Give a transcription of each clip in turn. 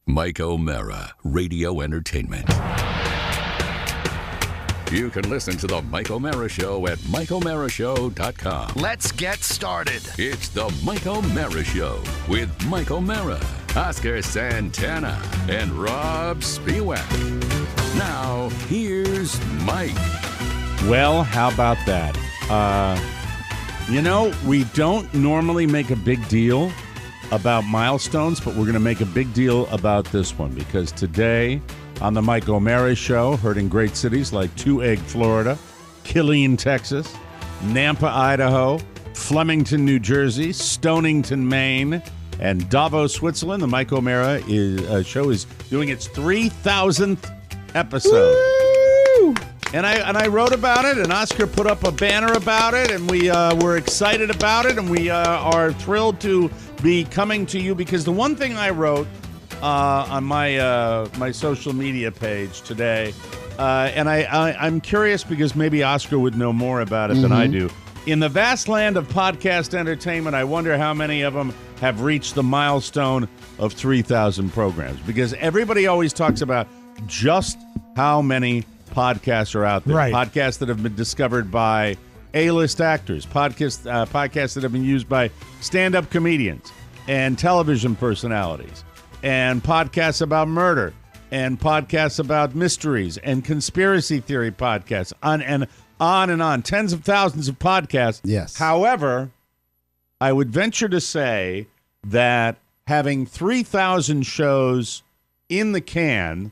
Mike O'Mara, Radio Entertainment. You can listen to the Mike O'Mara Show at MikeO'MaraShow.com. Let's get started. It's the Mike O'Mara Show with Mike O'Mara, Oscar Santana, and Rob Spiewak. Now, here's Mike. Well, how about that? We don't normally make a big deal about milestones, but we're going to make a big deal about this one because today on the Mike O'Mara Show, heard in great cities like Two Egg, Florida, Killeen, Texas, Nampa, Idaho, Flemington, New Jersey, Stonington, Maine, and Davos, Switzerland, the Mike O'Mara show is doing its 3,000th episode. Woo! And I wrote about it, and Oscar put up a banner about it, and we were excited about it, and we are thrilled to be coming to you because the one thing I wrote on my social media page today, and I'm curious because maybe Oscar would know more about it than I do. In the vast land of podcast entertainment, I wonder how many of them have reached the milestone of 3,000 programs because everybody always talks about just how many podcasts are out there. Right. Podcasts that have been discovered by A-list actors, podcasts that have been used by stand-up comedians and television personalities, and podcasts about murder, and podcasts about mysteries, and conspiracy theory podcasts, on and on. Tens of thousands of podcasts. Yes. However, I would venture to say that having 3,000 shows in the can,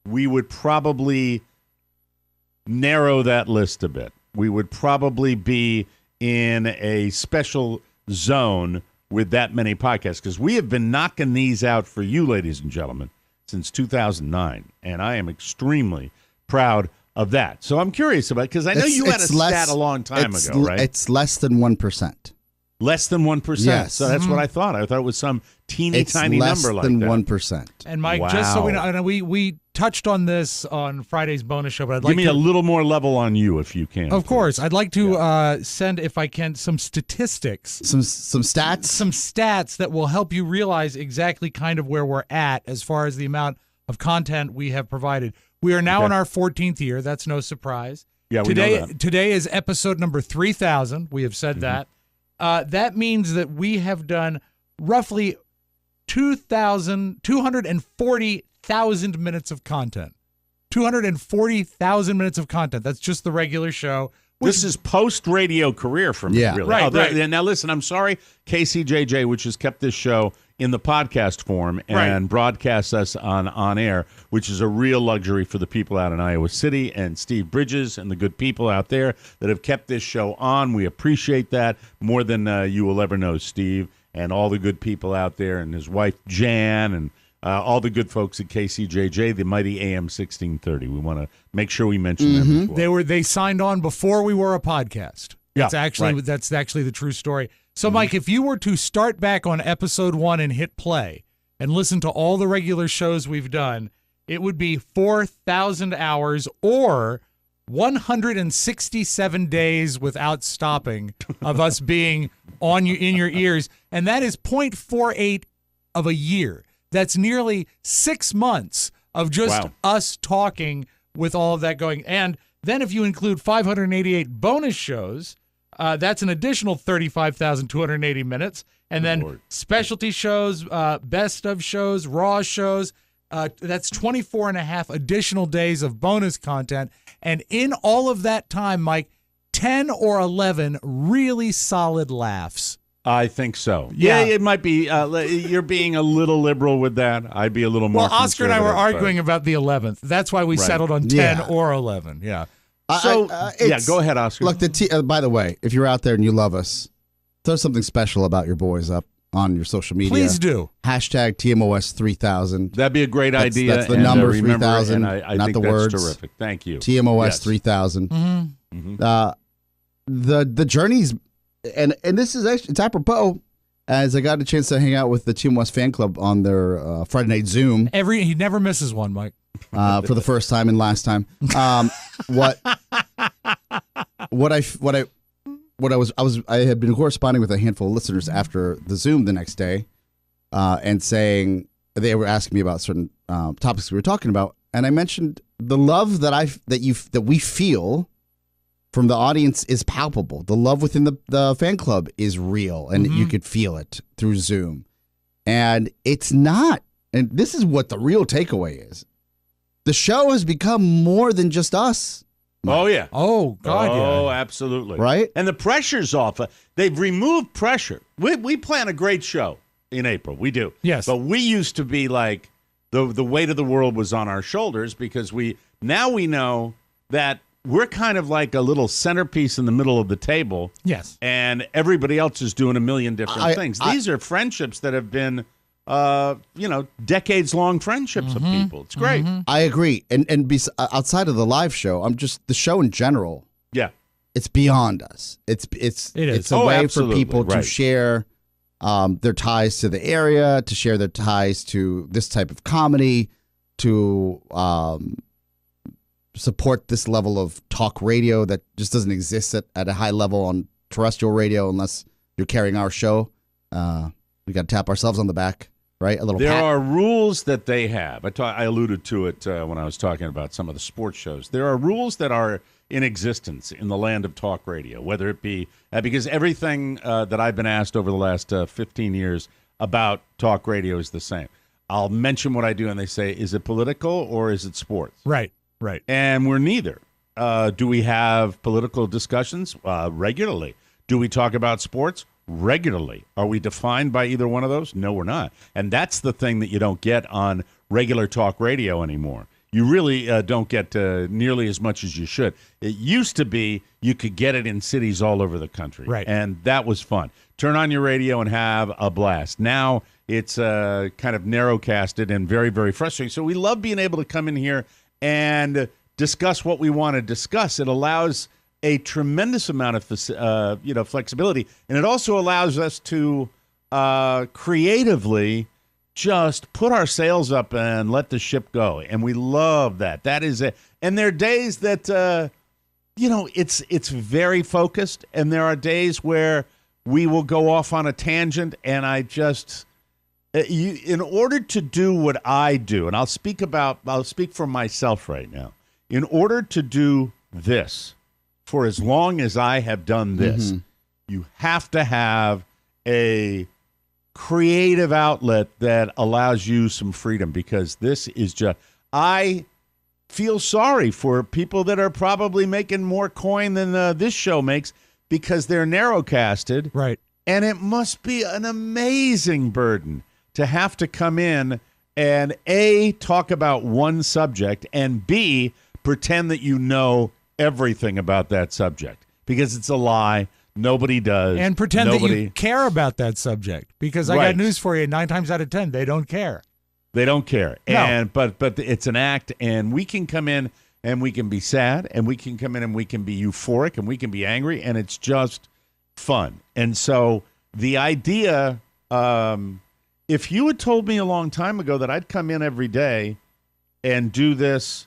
we would probably narrow that list a bit. We would probably be in a special zone with that many podcasts because we have been knocking these out for you, ladies and gentlemen, since 2009, and I am extremely proud of that. So I'm curious about it because I know you had a stat a long time ago, right? It's less than 1%. Less than 1%. Yes. So that's what I thought. I thought it was some teeny tiny number like that. It's less than 1%. And Mike, just so we know, and we touched on this on Friday's bonus show, but I'd like Give me a little more level on you if you can. Of course. I'd like to send, if I can, some statistics. Some stats? Some stats that will help you realize exactly kind of where we're at as far as the amount of content we have provided. We are now in our 14th year. That's no surprise. Yeah, we know that. Today is episode number 3,000. We have said that. That means that we have done roughly 240,000 minutes of content. 240,000 minutes of content. That's just the regular show. This is post-radio career for me, really. Right, right. Now, listen, I'm sorry, KCJJ, which has kept this show in the podcast form and broadcasts us on air, which is a real luxury for the people out in Iowa City, and Steve Bridges and the good people out there that have kept this show on. We appreciate that more than you will ever know, Steve, and all the good people out there, and his wife, Jan, and all the good folks at KCJJ, the mighty AM 1630. We want to make sure we mention them as well. They signed on before we were a podcast. That's actually the true story. So, Mike, if you were to start back on episode 1 and hit play and listen to all the regular shows we've done, it would be 4,000 hours or 167 days without stopping of us being in your ears, and that is 0.48 of a year. That's nearly 6 months of just us talking with all of that going. And then if you include 588 bonus shows, that's an additional 35,280 minutes. And then specialty shows, best of shows, raw shows, that's 24 and a half additional days of bonus content. And in all of that time, Mike, 10 or 11 really solid laughs. I think so. Yeah, it might be. You're being a little liberal with that. I'd be a little more. Well, Oscar and I were arguing about the 11th. That's why we settled on 10 or 11. Yeah. So, go ahead, Oscar. Look, by the way, if you're out there and you love us, throw something special about your boys up on your social media. Please do. Hashtag TMOS 3000. That'd be a great idea. That's the number 3000, I not think the that's words. Terrific. Thank you. TMOS 3000. The journeys, and this is actually, it's apropos, as I got a chance to hang out with the TMOS fan club on their Friday night Zoom. He never misses one, Mike. For the first time and last time. I had been corresponding with a handful of listeners after the Zoom the next day, and saying they were asking me about certain topics we were talking about, and I mentioned the love that we feel from the audience is palpable. The love within the fan club is real, and you could feel it through Zoom. And it's not, and this is what the real takeaway is. The show has become more than just us. Oh, yeah. Oh, God, Oh, yeah. absolutely. Right? And the pressure's off. They've removed pressure. We plan a great show in April. We do. Yes. But we used to be like the weight of the world was on our shoulders because now we know that we're kind of like a little centerpiece in the middle of the table. Yes. And everybody else is doing a million different things. These are friendships that have been, decades-long friendships of people. It's great. I agree. And outside of the live show, the show in general, Yeah. it's beyond us. It is. It's a way absolutely. for people to Right. share their ties to the area, to share their ties to this type of comedy, to support this level of talk radio that just doesn't exist at a high level on terrestrial radio unless you're carrying our show. We got to tap ourselves on the back, right? A little. There pat. are rules that they have. I alluded to it when I was talking about some of the sports shows. There are rules that are in existence in the land of talk radio, whether it be because everything that I've been asked over the last 15 years about talk radio is the same. I'll mention what I do, and they say, is it political or is it sports? Right. And we're neither. Do we have political discussions? Regularly. Do we talk about sports? Regularly. Are we defined by either one of those? No, we're not. And that's the thing that you don't get on regular talk radio anymore. You really don't get nearly as much as you should. It used to be you could get it in cities all over the country. Right. And that was fun. Turn on your radio and have a blast. Now it's kind of narrowcasted and very, very frustrating. So we love being able to come in here and discuss what we want to discuss. It allows a tremendous amount of flexibility, and it also allows us to creatively just put our sails up and let the ship go. And we love that. That is it. And there are days that it's very focused, and there are days where we will go off on a tangent, and I just in order to do what I do, and I'll speak for myself right now. In order to do this for as long as I have done this, you have to have a creative outlet that allows you some freedom, because this is just, I feel sorry for people that are probably making more coin than this show makes because they're narrowcasted. Right. And it must be an amazing burden to have to come in and A, talk about one subject, and B, pretend that you know everything about that subject, because it's a lie. Nobody does. And pretend that you care about that subject, because I got news for you. 9 times out of 10, they don't care. They don't care. No. And but it's an act, and we can come in and we can be sad, and we can come in and we can be euphoric, and we can be angry, and it's just fun. And so the idea, if you had told me a long time ago that I'd come in every day and do this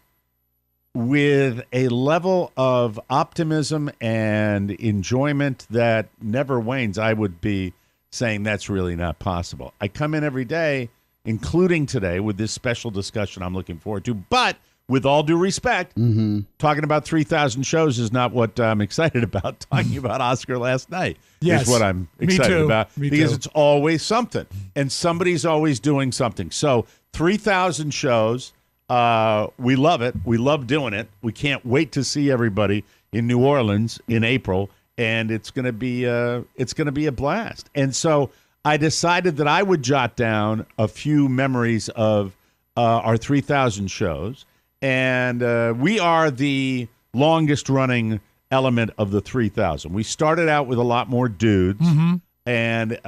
with a level of optimism and enjoyment that never wanes, I would be saying that's really not possible. I come in every day, including today, with this special discussion I'm looking forward to. But with all due respect, talking about 3,000 shows is not what I'm excited about. Talking about Oscar last night is what I'm excited about, because it's always something, and somebody's always doing something. So 3,000 shows. We love it. We love doing it. We can't wait to see everybody in New Orleans in April, and it's going to be a blast. And so I decided that I would jot down a few memories of our 3,000 shows, and we are the longest running element of the 3,000. We started out with a lot more dudes, and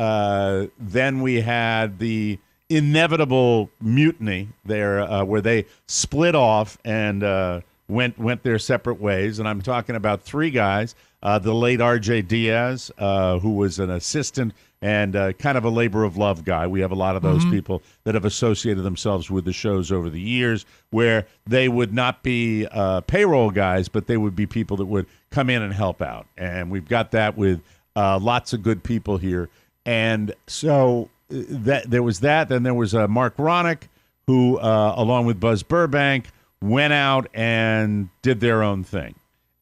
then we had the inevitable mutiny there, where they split off and went their separate ways. And I'm talking about 3 guys, the late R.J. Diaz, who was an assistant and kind of a labor of love guy. We have a lot of those people that have associated themselves with the shows over the years, where they would not be payroll guys, but they would be people that would come in and help out. And we've got that with lots of good people here. And so there was that. Then there was Mark Ronick, who, along with Buzz Burbank, went out and did their own thing.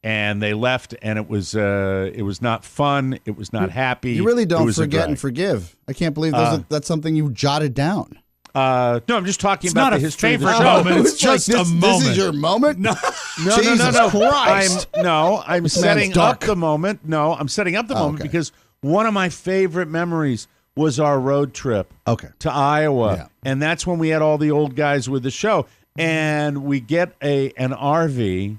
And they left, and it was not fun. It was not happy. You really don't forget and forgive. I can't believe that's something you jotted down. No, I'm just talking about the history of the show. Moment. It's just a moment. This is your moment? No. Jesus Christ. I'm setting up the moment. No, I'm setting up the moment because one of my favorite memories was our road trip to Iowa. Yeah. And that's when we had all the old guys with the show. And we get an RV.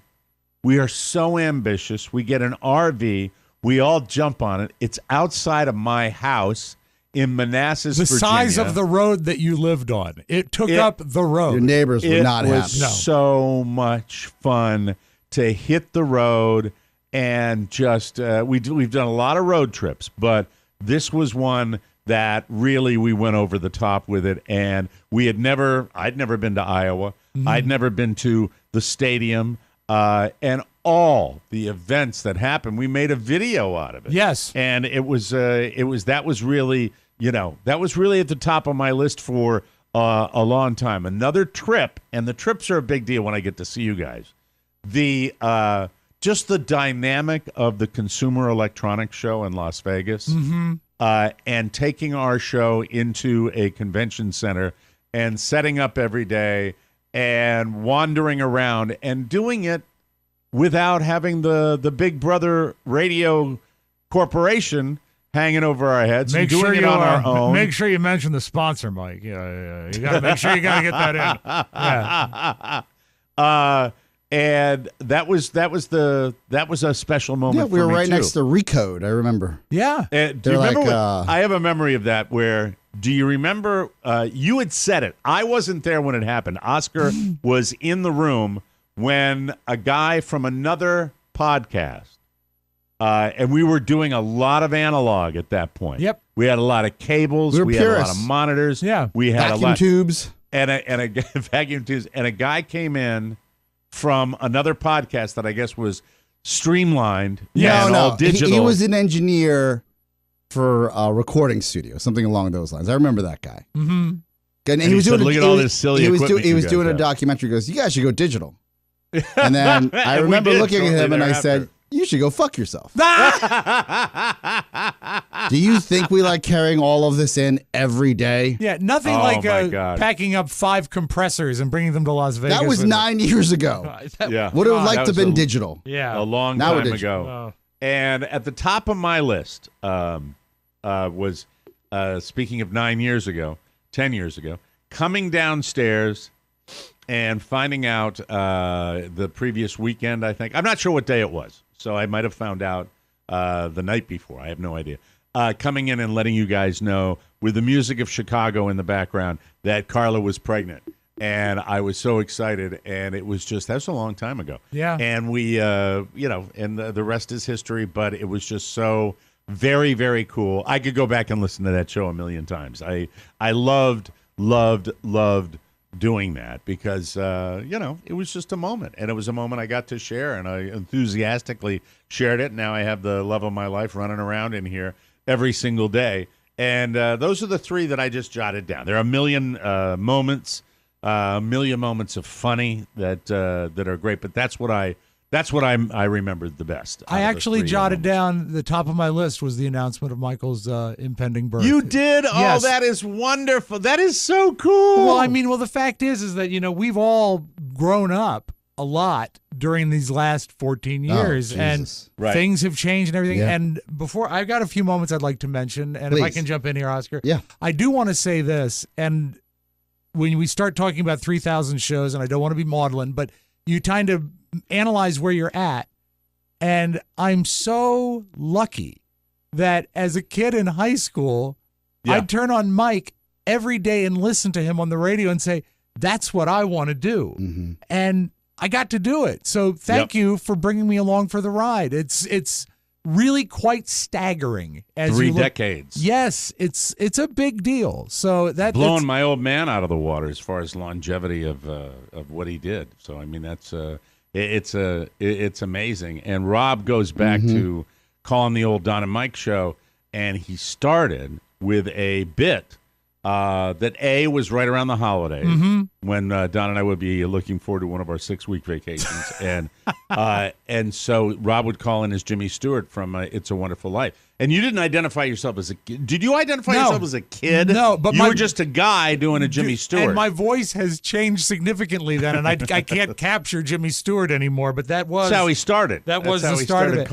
We are so ambitious. We get an RV. We all jump on it. It's outside of my house in Manassas, Virginia. The size of the road that you lived on. It took up the road. Your neighbors were not happy. It was so much fun to hit the road and just we've done a lot of road trips, but this was one that really we went over the top with it. And I'd never been to Iowa. Mm-hmm. I'd never been to the stadium. And all the events that happened, we made a video out of it. Yes, and that was really at the top of my list for a long time. Another trip, and the trips are a big deal when I get to see you guys. Just the dynamic of the Consumer Electronics Show in Las Vegas, and taking our show into a convention center and setting up every day and wandering around and doing it without having the Big Brother radio corporation hanging over our heads. Make sure it on our own. Make sure you mention the sponsor, Mike. Yeah. You got to make sure you got to get that in. Yeah. And that was a special moment. Yeah, we were right too. next to Recode. I remember. Yeah. Do you remember? I have a memory of that. Where do you remember? You had said it. I wasn't there when it happened. Oscar was in the room when a guy from another podcast, and we were doing a lot of analog at that point. Yep. We had a lot of cables. We had a lot of monitors. Yeah. We had vacuum tubes and a vacuum tubes. And a guy came in from another podcast that I guess was streamlined. All digital. He was an engineer for a recording studio, something along those lines. I remember that guy. Mm-hmm. And he was doing look at all this silly equipment. He was doing a documentary. He goes, "You guys should go digital." And then I remember looking at him and I said, "You should go fuck yourself." Do you think we like carrying all of this in every day? Yeah, nothing like packing up 5 compressors and bringing them to Las Vegas. That was 9 years ago. Yeah. Would have liked to have been digital. Yeah. A long time ago. And at the top of my list was, speaking of 9 years ago, 10 years ago, coming downstairs and finding out the previous weekend, I think. I'm not sure what day it was, so I might have found out the night before. I have no idea. Coming in and letting you guys know, with the music of Chicago in the background, that Carla was pregnant. And I was so excited, and it was just, that's a long time ago. Yeah. And we, and the rest is history, but it was just so very, very cool. I could go back and listen to that show a million times. I loved doing that because, it was just a moment. And it was a moment I got to share, and I enthusiastically shared it. Now I have the love of my life running around in here every single day. And those are the 3 that I just jotted down. There are a million moments, of funny that are great, but that's what I remembered the best. I actually jotted down the top of my list was the announcement of Michael's impending birth. You did? Yes. Oh, that is wonderful. That is so cool. Well, the fact is that, we've all grown up a lot during these last 14 years, and things have changed and everything. Yeah. And before, I've got a few moments I'd like to mention, and if I can jump in here, Oscar. Yeah. I do want to say this, and when we start talking about 3,000 shows, and I don't want to be maudlin, but you kind of analyze where you're at, and I'm so lucky that as a kid in high school, I'd turn on Mike every day and listen to him on the radio and say, that's what I want to do. Mm-hmm. And I got to do it. So thank you for bringing me along for the ride. It's really quite staggering. As 3 decades. Yes, it's a big deal. So that's blowing my old man out of the water as far as longevity of what he did. So I mean that's it's amazing. And Rob goes back to calling the old Don and Mike show, and he started with a bit that A, was right around the holidays when Don and I would be looking forward to one of our 6-week vacations. And so Rob would call in as Jimmy Stewart from It's a Wonderful Life. And you didn't identify yourself as a kid. Did you identify yourself as a kid? No, but you were just a guy doing a Jimmy Stewart. And my voice has changed significantly then, and I can't capture Jimmy Stewart anymore, but that's how he started. That was how the start of it.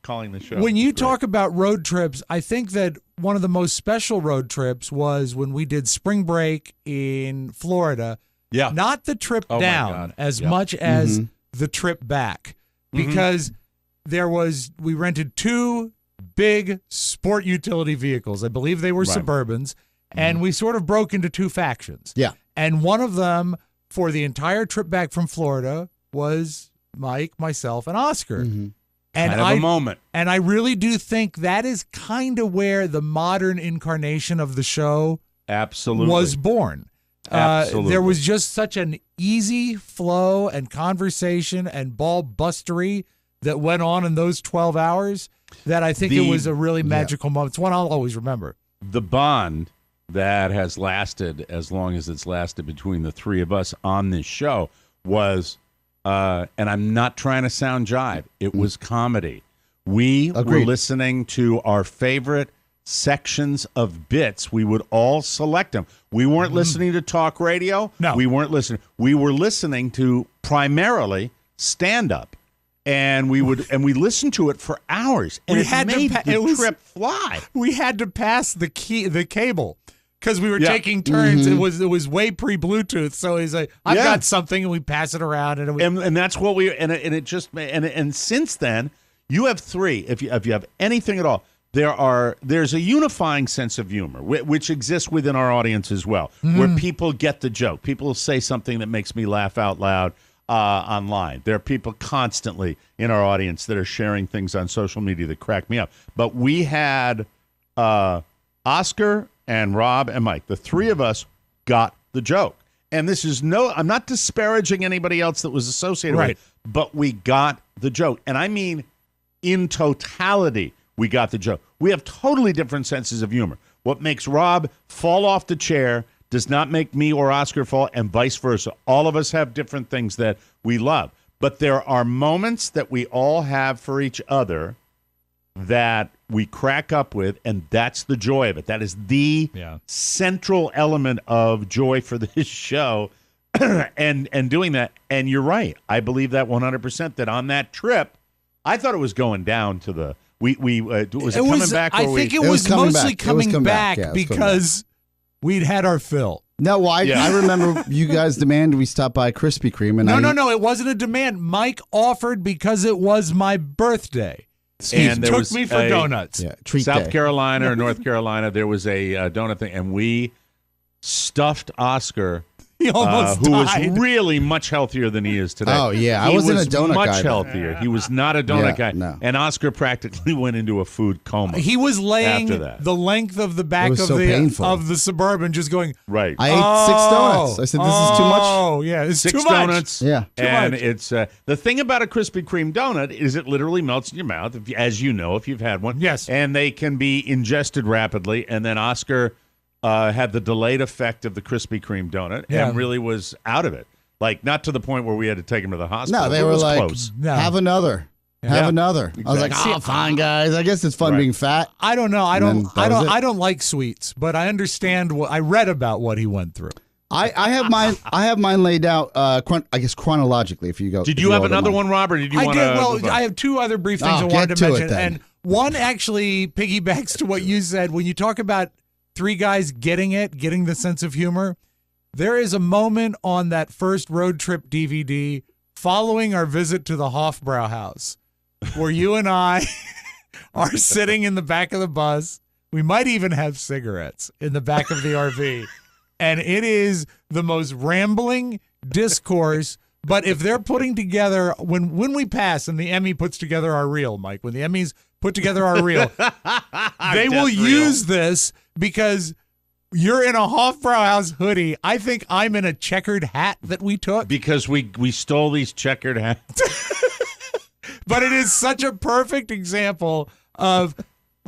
Calling the show. When you talk about road trips, I think that one of the most special road trips was when we did spring break in Florida. Yeah. Not the trip down as much as the trip back. Because we rented 2 big sport utility vehicles. I believe they were Suburbans. And we sort of broke into 2 factions. Yeah. And one of them for the entire trip back from Florida was Mike, myself, and Oscar. And kind of a moment. And I really do think that is kind of where the modern incarnation of the show was born. Absolutely. There was just such an easy flow and conversation and ball bustery that went on in those 12 hours that I think it was a really magical moment. It's one I'll always remember. The bond that has lasted as long as it's lasted between the 3 of us on this show was... and I'm not trying to sound jive. It was comedy. We were listening to our favorite sections of bits. We would all select them. We weren't listening to talk radio. No. We weren't listening. We were listening to primarily stand-up. And we listened to it for hours. And it made the trip fly. We had to pass the cable. Because we were taking turns, it was way pre-Bluetooth, so he's like, "I've got something," and we pass it around, and that's what and since then, you have 3. If you have anything at all, there's a unifying sense of humor which exists within our audience as well, where people get the joke. People say something that makes me laugh out loud online. There are people constantly in our audience that are sharing things on social media that crack me up. But we had Oscar and Rob and Mike, the 3 of us got the joke. And this is I'm not disparaging anybody else that was associated with it, but we got the joke. And I mean, in totality, we got the joke. We have totally different senses of humor. What makes Rob fall off the chair does not make me or Oscar fall, and vice versa. All of us have different things that we love. But there are moments that we all have for each other that we crack up with, and that's the joy of it. That is the central element of joy for this show, and doing that. And you're right. I believe that 100%, that on that trip, I thought it was going down to the was it coming back? I think it was mostly coming back because we'd had our fill. No, well, I remember you guys demanded we stop by Krispy Kreme. And No, it wasn't a demand. Mike offered because it was my birthday. He took me for donuts. Yeah, treat South day. Carolina or North Carolina, there was a donut thing, and we stuffed Oscar, He almost who was died. really much healthier than he is today. Oh, yeah. I wasn't a donut much guy. Much healthier. He was not a donut guy. No. And Oscar practically went into a food coma. He was laying the length of the back of the Suburban, just going. Right. I ate 6 donuts. I said, this is too much. Oh, yeah. It's 6 too much. donuts. Yeah. And much. it's the thing about a Krispy Kreme donut is it literally melts in your mouth, as you know, if you've had one. Yes. And they can be ingested rapidly. And then Oscar had the delayed effect of the Krispy Kreme donut and really was out of it. Like, not to the point where we had to take him to the hospital. No, they were like, close. have another. Have another. Exactly. I was like, oh, fine, guys. I guess it's fun being fat. I don't know. I don't like sweets, but I understand I read about what he went through. I have mine. I have mine laid out. I guess chronologically. If you go, did you have another one, Robert? Did you want to? Well, I have 2 other brief things I wanted to mention, then. and one actually piggybacks to what you said when you talk about 3 guys getting the sense of humor. There is a moment on that first road trip DVD following our visit to the Hofbrau house where you and I are sitting in the back of the bus. We might even have cigarettes in the back of the RV. And it is the most rambling discourse. But if they're putting together, when we pass and the Emmy puts together our reel, Mike, when the Emmys put together our reel, they will use this because you're in a Hofbrau house hoodie. I think I'm in a checkered hat that we took. Because we stole these checkered hats. But it is such a perfect example of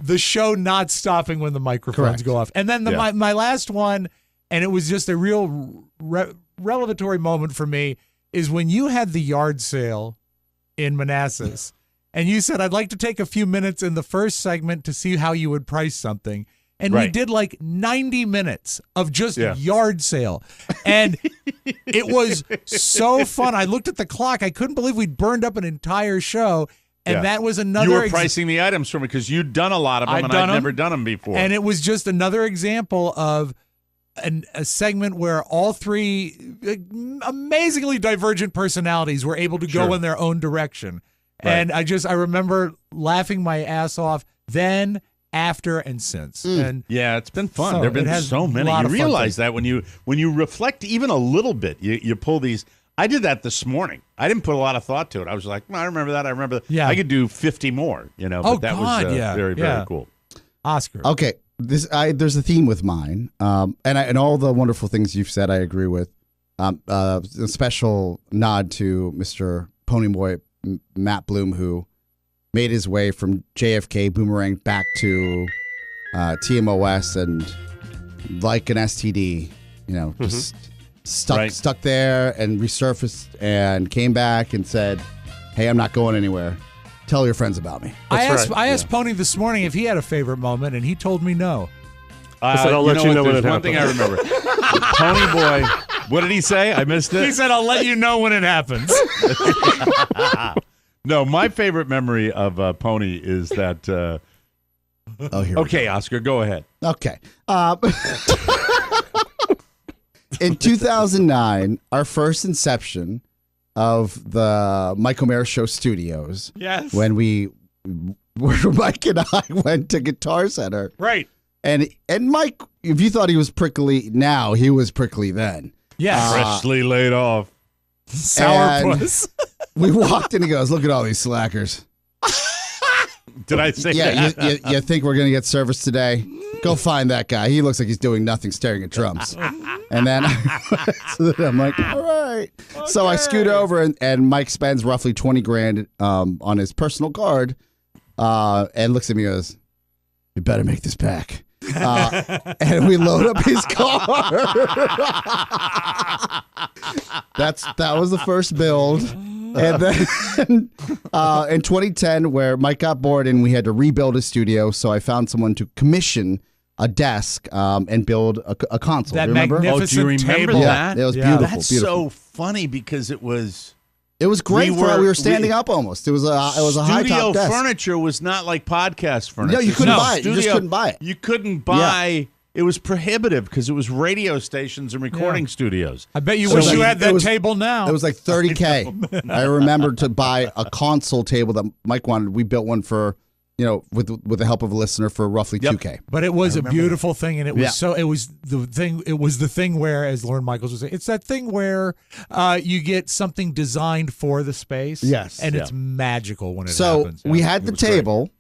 the show not stopping when the microphones go off. And then my last one and it was just a real revelatory moment for me, is when you had the yard sale in Manassas, and you said, I'd like to take a few minutes in the first segment to see how you would price something. And we did like 90 minutes of just yard sale. And it was so fun. I looked at the clock. I couldn't believe we'd burned up an entire show. And that was another. You were pricing the items for me because you'd done a lot of them, and I'd never done them before. And it was just another example of a segment where all three amazingly divergent personalities were able to go in their own direction. Right. And I remember laughing my ass off then, after, and since. And yeah, it's been fun. There have been so many. You realize that when you reflect even a little bit, you pull these. I did that this morning. I didn't put a lot of thought to it. I was like, I remember that. I remember that. Yeah. I could do 50 more, but that was very, very cool. Oscar. Okay. There's a theme with mine. And all the wonderful things you've said, I agree with. A special nod to Mr. Ponyboy Matt Bloom, who made his way from JFK Boomerang back to TMOS, and like an STD, just stuck there and resurfaced and came back and said, hey, I'm not going anywhere. Tell your friends about me. I asked Pony this morning if he had a favorite moment, and he told me no. I said, I'll let you know when it happens. One thing I remember. Ponyboy, what did he say? I missed it. He said, I'll let you know when it happens. No, my favorite memory of Pony is that. Okay, Oscar, go ahead. Okay. In 2009, our first inception of the Mike O'Mara Show studios. Yes. When Mike and I went to Guitar Center. Right. And Mike, if you thought he was prickly now, he was prickly then. Yes. Freshly laid off. Sourpuss. We walked in, he goes, look at all these slackers. Did I say that? Yeah, you think we're going to get service today? Go find that guy. He looks like he's doing nothing, staring at drums. And then I'm like, all right. Okay. So I scoot over, and Mike spends roughly $20,000 on his personal card, and looks at me and goes, you better make this back. And we load up his car. That was the first build. And then in 2010, where Mike got bored and we had to rebuild his studio, so I found someone to commission a desk and build a console. That do you remember? magnificent do you remember table. that? Yeah, it was beautiful. That's beautiful. so funny because it was great. We were standing up almost. It was a high top desk. Studio furniture was not like podcast furniture. No, you couldn't buy it. You just couldn't buy it. You couldn't buy. It was prohibitive because it was radio stations and recording studios. I bet you wish you had that table now. It was like $30,000. I remember to buy a console table that Mike wanted. We built one for, with the help of a listener for roughly $2,000. But it was a beautiful thing, and it was It was the thing where, as Lauren Michaels was saying, it's that thing where you get something designed for the space. Yes, and it's magical when it happens. So we had the table,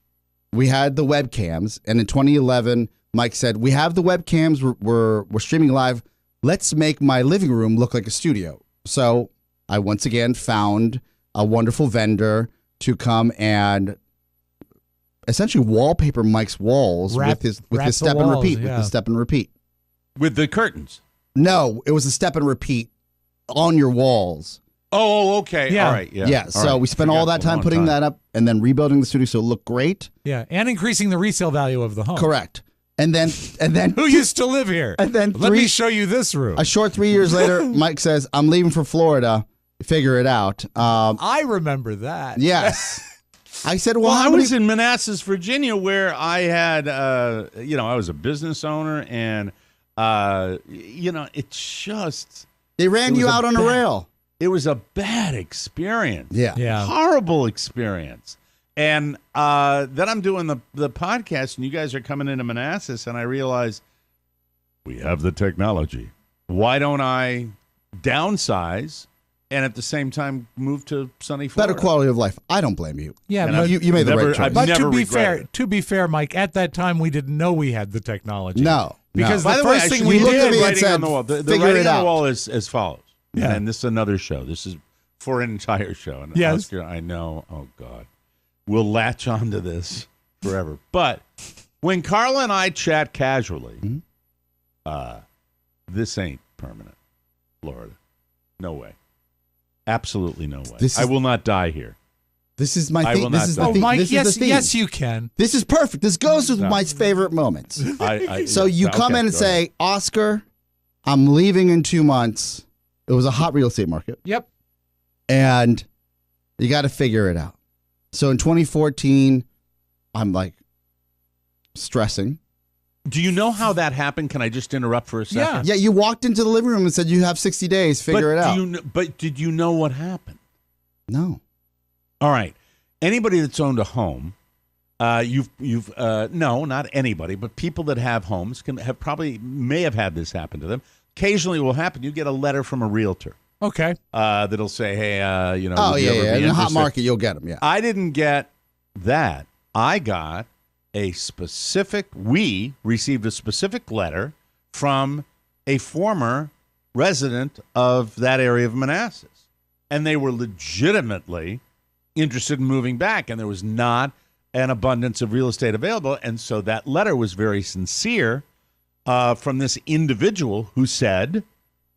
we had the webcams, and in 2011. Mike said, we have the webcams, we're streaming live. Let's make my living room look like a studio. So I once again found a wonderful vendor to come and essentially wallpaper Mike's walls with his step and repeat. With the step and repeat. With the curtains? No, it was a step and repeat on your walls. Oh, okay. Yeah. All right. Yeah. Yeah. So we spent all that time putting that up and then rebuilding the studio so it looked great. Yeah. And increasing the resale value of the home. Correct. And then who used to live here? And then let me show you this room. A short 3 years later, Mike says, "I'm leaving for Florida. Figure it out." I remember that. Yes. I said, "Well, I was in Manassas, Virginia, where I had, I was a business owner, and it just they ran you out on a rail. It was a bad experience. Yeah. Horrible experience." And then I'm doing the podcast, and you guys are coming into Manassas, and I realize we have the technology. Why don't I downsize and at the same time move to sunny Florida? Better quality of life. I don't blame you. Yeah, but you made the right choice. But to be fair, Mike, at that time we didn't know we had the technology. No, because by the the way, first thing we we did did writing on the wall. The writing on the wall is as follows. Yeah. And this is another show. This is for an entire show. And yes. Oscar, I know. Oh God. We'll latch onto this forever. But when Carla and I chat casually, this ain't permanent, Florida. No way. Absolutely no way. This is- I will not die here. This is my I thing. will This not is die. the Oh, thing. Mike, This is yes, the theme. yes, you can. This is perfect. This goes with No. my favorite moments. So you okay, come in and go say, ahead. Oscar, I'm leaving in 2 months. It was a hot real estate market. Yep. And you got to figure it out. So in 2014, I'm like stressing. Do you know how that happened? Can I just interrupt for a second? Yeah, you walked into the living room and said you have 60 days. Figure it out. But did you know what happened? No. All right. Anybody that's owned a home, no, not anybody, but people that have homes may have had this happen to them. Occasionally, it will happen. You get a letter from a realtor. Okay. That'll say, hey, Oh, would you ever yeah. be In a hot interested? market, you'll get them. Yeah. I didn't get that. I got we received a specific letter from a former resident of that area of Manassas. And they were legitimately interested in moving back, and there was not an abundance of real estate available. And so that letter was very sincere from this individual who said,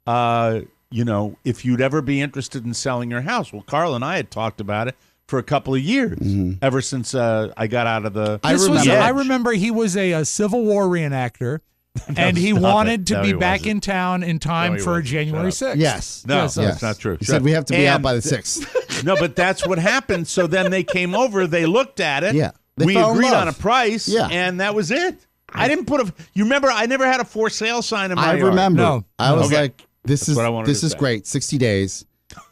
if you'd ever be interested in selling your house. Well, Carl and I had talked about it for a couple of years, ever since I got out of the I remember he was a Civil War reenactor, and he wanted to be back in town in time for January 6th. Yes. No, Yes. that's not true. He said we have to be out by the 6th. No, but that's what happened. So then they came over, they looked at it. Yeah. They We fell in agreed love. on a price, Yeah. and that was it. I didn't you remember, I never had a for sale sign in my I yard. remember. No. I was Okay. like, this That's what I wanted is to say. great. 60 days.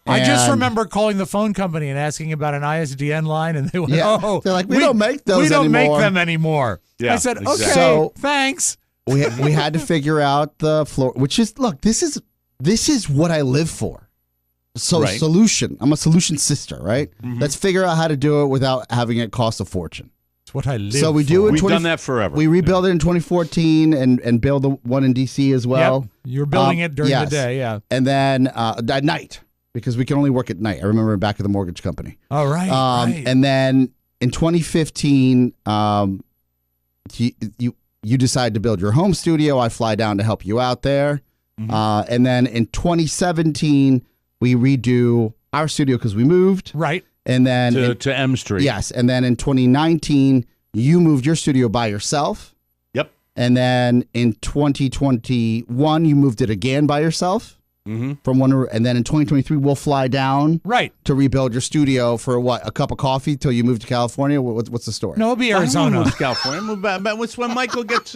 I just And- remember calling the phone company and asking about an ISDN line, and they went, Yeah. "Oh, They're like, we don't make those We don't anymore." make them anymore." Yeah, I said, exactly. "Okay, So- thanks." we had to figure out the floor, which is this is what I live for. So Right. solution. I'm a solution sister, right? Let's figure out how to do it without having it cost a fortune. It's what I live. So we do for. it. We've done that forever. We rebuilt it in 2014 and build the one in DC as well. Yep. You're building it during yes. the day, yeah. And then at night, because we can only work at night. I remember back at the mortgage company. All right. Right. And then in 2015, you decide to build your home studio. I fly down to help you out there. And then in 2017, we redo our studio because we moved. Right. And then to M Street. yes. And then in 2019, you moved your studio by yourself. Yep. And then in 2021, you moved it again by yourself. From one, and then in 2023, we'll fly down Right. to rebuild your studio for what, a cup of coffee till you move to California. What's the story? No, it'll be I don't Arizona. move to California. Move back. But it's when Michael gets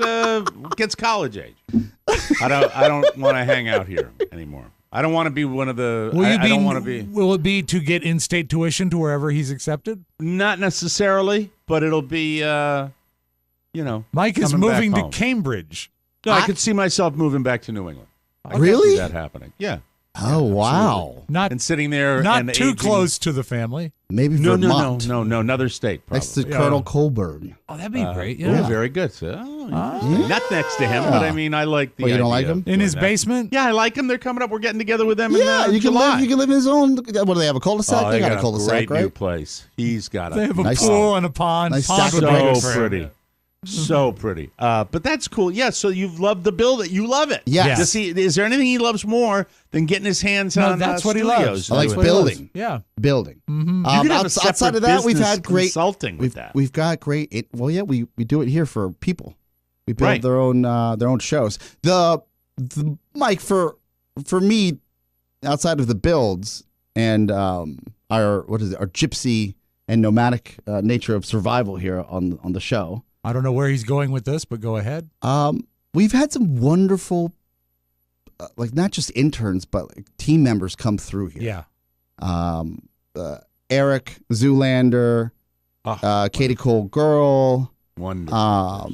college age. I don't want to hang out here anymore. I don't want to be one of the. I don't want to be. Will it be to get in-state tuition to wherever he's accepted? Not necessarily, but it'll be. Mike is coming back moving to home. Cambridge. No, I could see myself moving back to New England. I could Really? see that happening. Yeah. Oh, wow. Not And sitting there not and too aging- close to the family. Maybe No, Vermont. no, another state. Probably. Next to Yeah. Colonel Colburn. Oh, that'd be great. Oh, Yeah. very good. So, not next to him, but I mean, I like the. Well, you don't idea like him? of In doing his that. basement? Yeah, I like him. They're coming up. We're getting together with them Yeah, in you can July. live. You can live in his own. What do they have? A cul-de-sac? Oh, they got a a cul-de-sac, great new right? place. He's got They have a Nice. pool and a pond. Nice Pond stack would of be so good for him. pretty. So pretty. But that's cool. Yeah, so you've loved the build. You love it. Yes. Does is there anything he loves more than getting his hands No, on that's what he loves. studios? I like Doing it? building. Yeah. Building. You could have a outside separate of that, we've business had great consulting with that. We've got great. We do it here for people. We build Right. their own shows. The Mike for me, outside of the builds and our gypsy and nomadic nature of survival here on the show. I don't know where he's going with this, but go ahead. We've had some wonderful, not just interns, but team members come through here. Yeah. Eric Zoolander, Katie Cole Girl, Wonderful.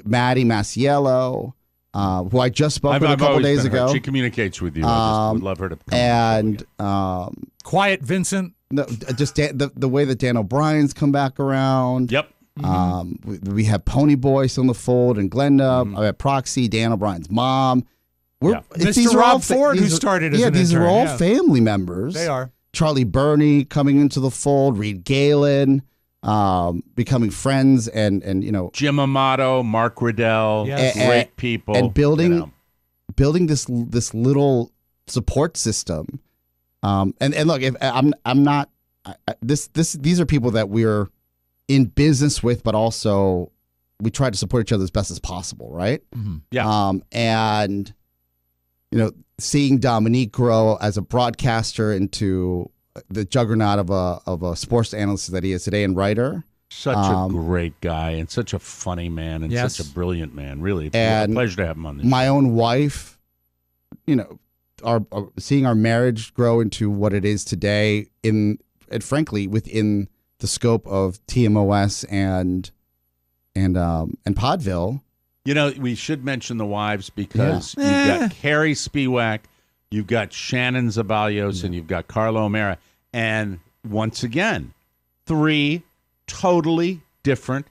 Maddie Masiello, who I just spoke with a couple always days been her. ago. She communicates with you. I just would love her to come And Quiet Vincent. just the way that Dan O'Brien's come back around. Yep. We have Pony Boy still in the fold, and Glenda, I have Proxy, Dan O'Brien's mom. Mr. Rob Ford, who started as an these are intern, all yeah. family members. They are. Charlie Burney coming into the fold, Reed Galen, becoming friends, and Jim Amato, Mark Riddell, Yes. great people. and building building this little support system. And look, if I'm not these are people that we're in business with, but also we try to support each other as best as possible, right? Mm-hmm. Yeah. And seeing Dominique grow as a broadcaster into the juggernaut of a sports analyst that he is today and writer. Such a great guy and such a funny man and such a brilliant man. Really, it's a pleasure to have him on this. My own wife, our seeing our marriage grow into what it is today, and frankly within the scope of TMOS and Podville. We should mention the wives because you've got Carrie Spiewak, you've got Shannon Zabalios, and you've got Carla O'Mara. And once again, 3 totally different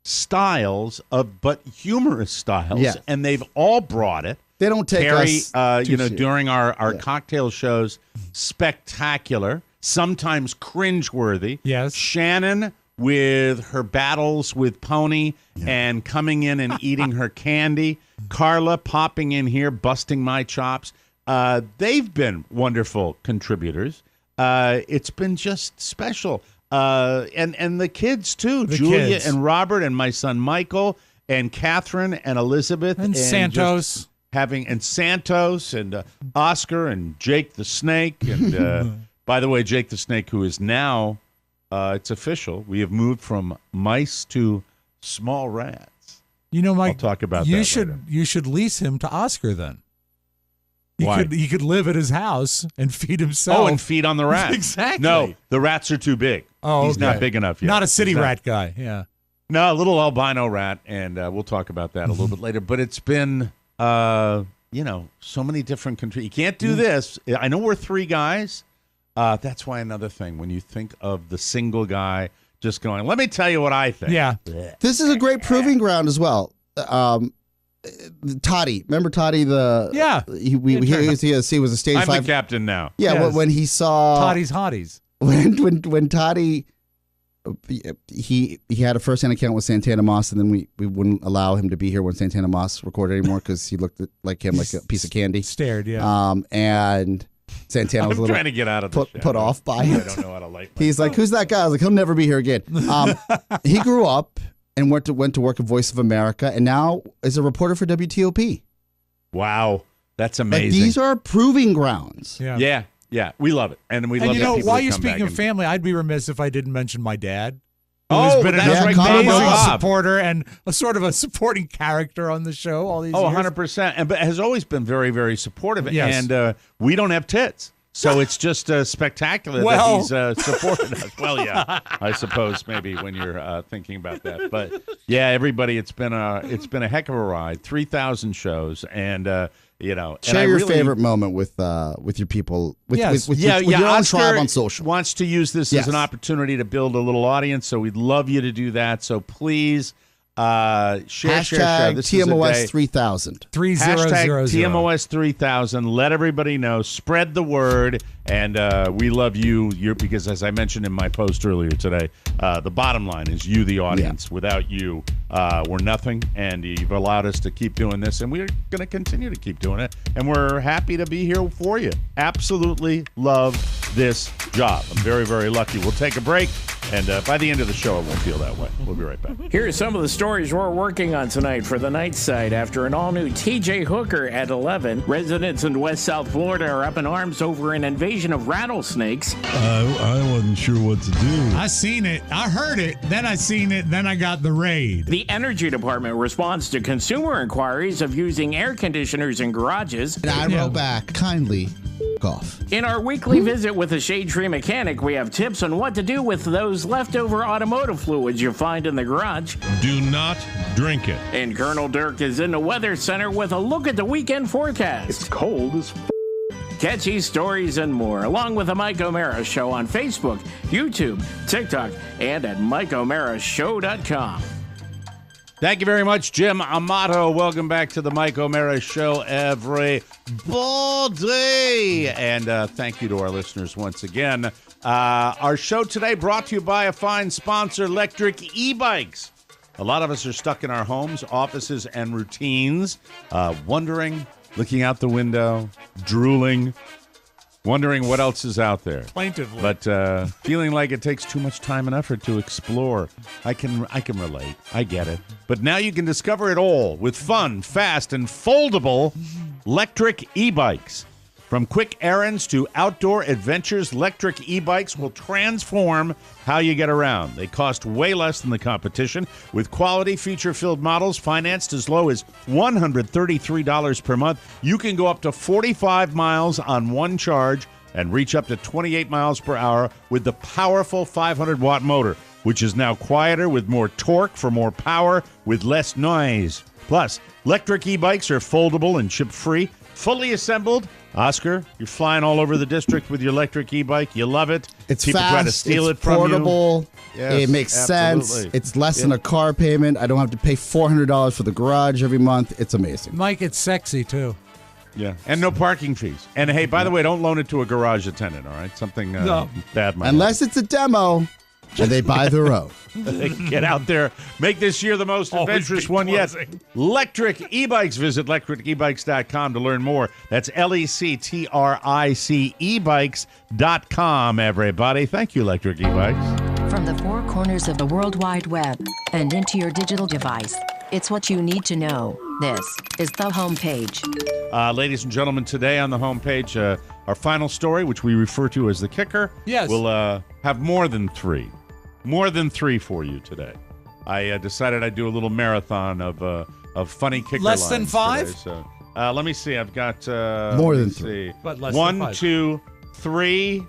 styles but humorous styles. Yeah. And they've all brought it. They don't take Carrie, us during our cocktail shows, spectacular, sometimes cringeworthy. Yes. Shannon with her battles with Pony and coming in and eating her candy. Carla popping in here, busting my chops. They've been wonderful contributors. It's been just special. And the kids, too. Julia and Robert and my son Michael and Catherine and Elizabeth. And Santos. Santos and Oscar and Jake the Snake. And by the way, Jake the Snake, who is now... it's official. We have moved from mice to small rats. Mike, I'll talk about that later. You should lease him to Oscar then. Why? He could live at his house and feed himself. Oh, and feed on the rats. Exactly. No, the rats are too big. Oh, he's not big enough yet. Not a city rat guy. Yeah. No, a little albino rat, and we'll talk about that a little bit later. But it's been, so many different countries. You can't do this. I know we're 3 guys. That's why another thing, when you think of the single guy just going, let me tell you what I think. Yeah. This is a great proving ground as well. Toddy, remember Toddy? He was a stage I'm 5. the captain now. Yeah, Yes. when he saw Toddy's hotties. when Toddy he had a first-hand account with Santana Moss, and then we wouldn't allow him to be here when Santana Moss recorded anymore because he looked like him like a piece of candy. Stared, yeah. And Santana was a little trying to get out of put off by it. I don't know how to light. He's like, "Who's that guy?" I was like, "He'll never be here again." He grew up and went to work at Voice of America, and now is a reporter for WTOP. Wow, that's amazing. Like, these are proving grounds. Yeah, we love it, and we love. And that people while that you're come speaking back of family, I'd be remiss if I didn't mention my dad. Oh, Who's been that's an right, amazing Bob. supporter and a sort of a supporting character on the show all these years. 100%, but has always been very, very supportive. Yes. And we don't have tits. So it's just spectacular that he's supported us. Well, yeah, I suppose maybe when you're thinking about that, but yeah, everybody, it's been a heck of a ride. 3,000 shows, and share your favorite moment with your people, with your own tribe on social. Wants to use this as an opportunity to build a little audience, so we'd love you to do that. So please. Share. This TMOS 3000. 3000. TMOS 3000. Let everybody know. Spread the word. And we love you. Because as I mentioned in my post earlier today, the bottom line is you, the audience. Yeah. Without you, we're nothing. And you've allowed us to keep doing this. And we're going to continue to keep doing it. And we're happy to be here for you. Absolutely love this job. I'm very, very lucky. We'll take a break. And by the end of the show, it won't feel that way. We'll be right back. Here are some of the stories we're working on tonight for the night side. After an all-new TJ Hooker at 11, residents in West South Florida are up in arms over an invasion of rattlesnakes. I wasn't sure what to do. I seen it. I heard it. Then I seen it. Then I got the raid. The Energy Department responds to consumer inquiries of using air conditioners in garages. And I wrote back, kindly off. In our weekly visit with a shade tree mechanic, we have tips on what to do with those leftover automotive fluids you find in the garage. Do not drink it. And Colonel Dirk is in the Weather Center with a look at the weekend forecast. It's cold as Catchy stories and more, along with the Mike O'Mara Show on Facebook, YouTube, TikTok, and at MikeO'MaraShow.com. Thank you very much, Jim Amato. Welcome back to the Mike O'Mara Show, everybody. And thank you to our listeners once again. Our show today brought to you by a fine sponsor, Electric E-Bikes. A lot of us are stuck in our homes, offices, and routines, wondering looking out the window, drooling, wondering what else is out there. Plaintively. But feeling like it takes too much time and effort to explore. I can relate. I get it. But now you can discover it all with fun, fast, and foldable electric e-bikes. From quick errands to outdoor adventures, electric e-bikes will transform how you get around. They cost way less than the competition, with quality feature-filled models financed as low as $133 per month. You can go up to 45 miles on one charge and reach up to 28 miles per hour with the powerful 500-watt motor, which is now quieter with more torque for more power with less noise. Plus, electric e-bikes are foldable and chip-free, fully assembled. Oscar, you're flying all over the district with your electric e-bike. You love it. It's People fast. try to steal it's it from portable. you. Yes, it makes sense. absolutely. It's less than a car payment. I don't have to pay $400 for the garage every month. It's amazing. Mike, it's sexy, too. Yeah, and no parking fees. And hey, by the way, don't loan it to a garage attendant, all right? Something bad might Unless it's a demo and they buy their own. Get out there. Make this year the most adventurous one yet. Electric e-bikes. Visit electricebikes.com to learn more. That's LECTRIC ebikes.com, everybody. Thank you, Electric e-bikes. From the four corners of the World Wide Web and into your digital device, it's what you need to know. This is the homepage. Ladies and gentlemen, today on the homepage, our final story, which we refer to as the kicker, Yes. will have more than three. More than three for you today. I decided I'd do a little marathon of funny kicker Less than lines five? today, so let me see. I've got More let me than three. see. But less than 1, five. 2, 3,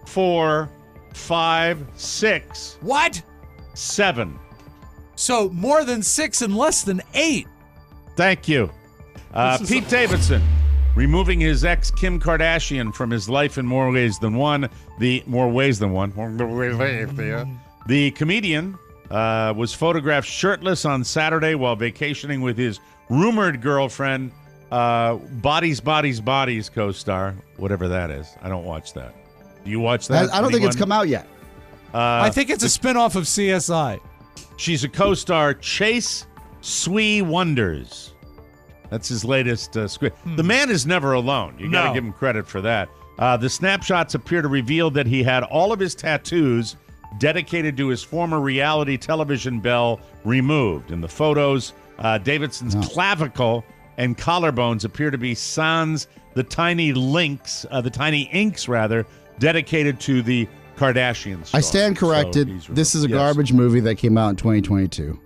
4, 5, 6, What? 7. So more than 6 and less than 8. Thank you. Pete Davidson removing his ex Kim Kardashian from his life in more ways than one. The comedian was photographed shirtless on Saturday while vacationing with his rumored girlfriend, Bodies co-star, whatever that is. I don't watch that. Do you watch that? I don't think it's Anyone? come out yet. I think it's a spinoff of CSI. She's a co-star, Chase Swee Wonders. That's his latest script. The man is never alone. You got to No. give him credit for that. The snapshots appear to reveal that he had all of his tattoos dedicated to his former reality television belle removed. In the photos, Davidson's clavicle and collarbones appear to be sans the tiny inks, dedicated to the Kardashian star. I stand corrected. So he's This is a removed. Yes. garbage movie that came out in 2022.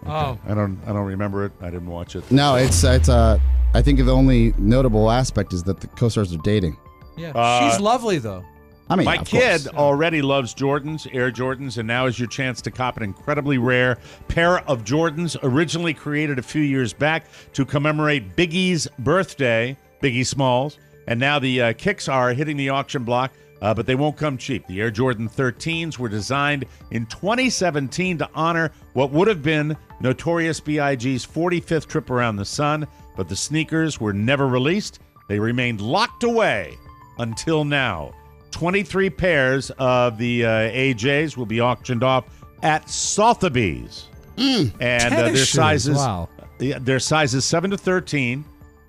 Oh. I don't remember it. I didn't watch it. No, it's I think the only notable aspect is that the co-stars are dating. Yeah. She's lovely, though. I mean, My of kid course. already loves Jordans, Air Jordans, and now is your chance to cop an incredibly rare pair of Jordans originally created a few years back to commemorate Biggie's birthday, Biggie Smalls. And now the kicks are hitting the auction block, but they won't come cheap. The Air Jordan 13s were designed in 2017 to honor what would have been Notorious B.I.G.'s 45th trip around the sun, but the sneakers were never released. They remained locked away until now. 23 pairs of the AJs will be auctioned off at Sotheby's. And their Tennis shoes, sizes, wow. their sizes 7 to 13.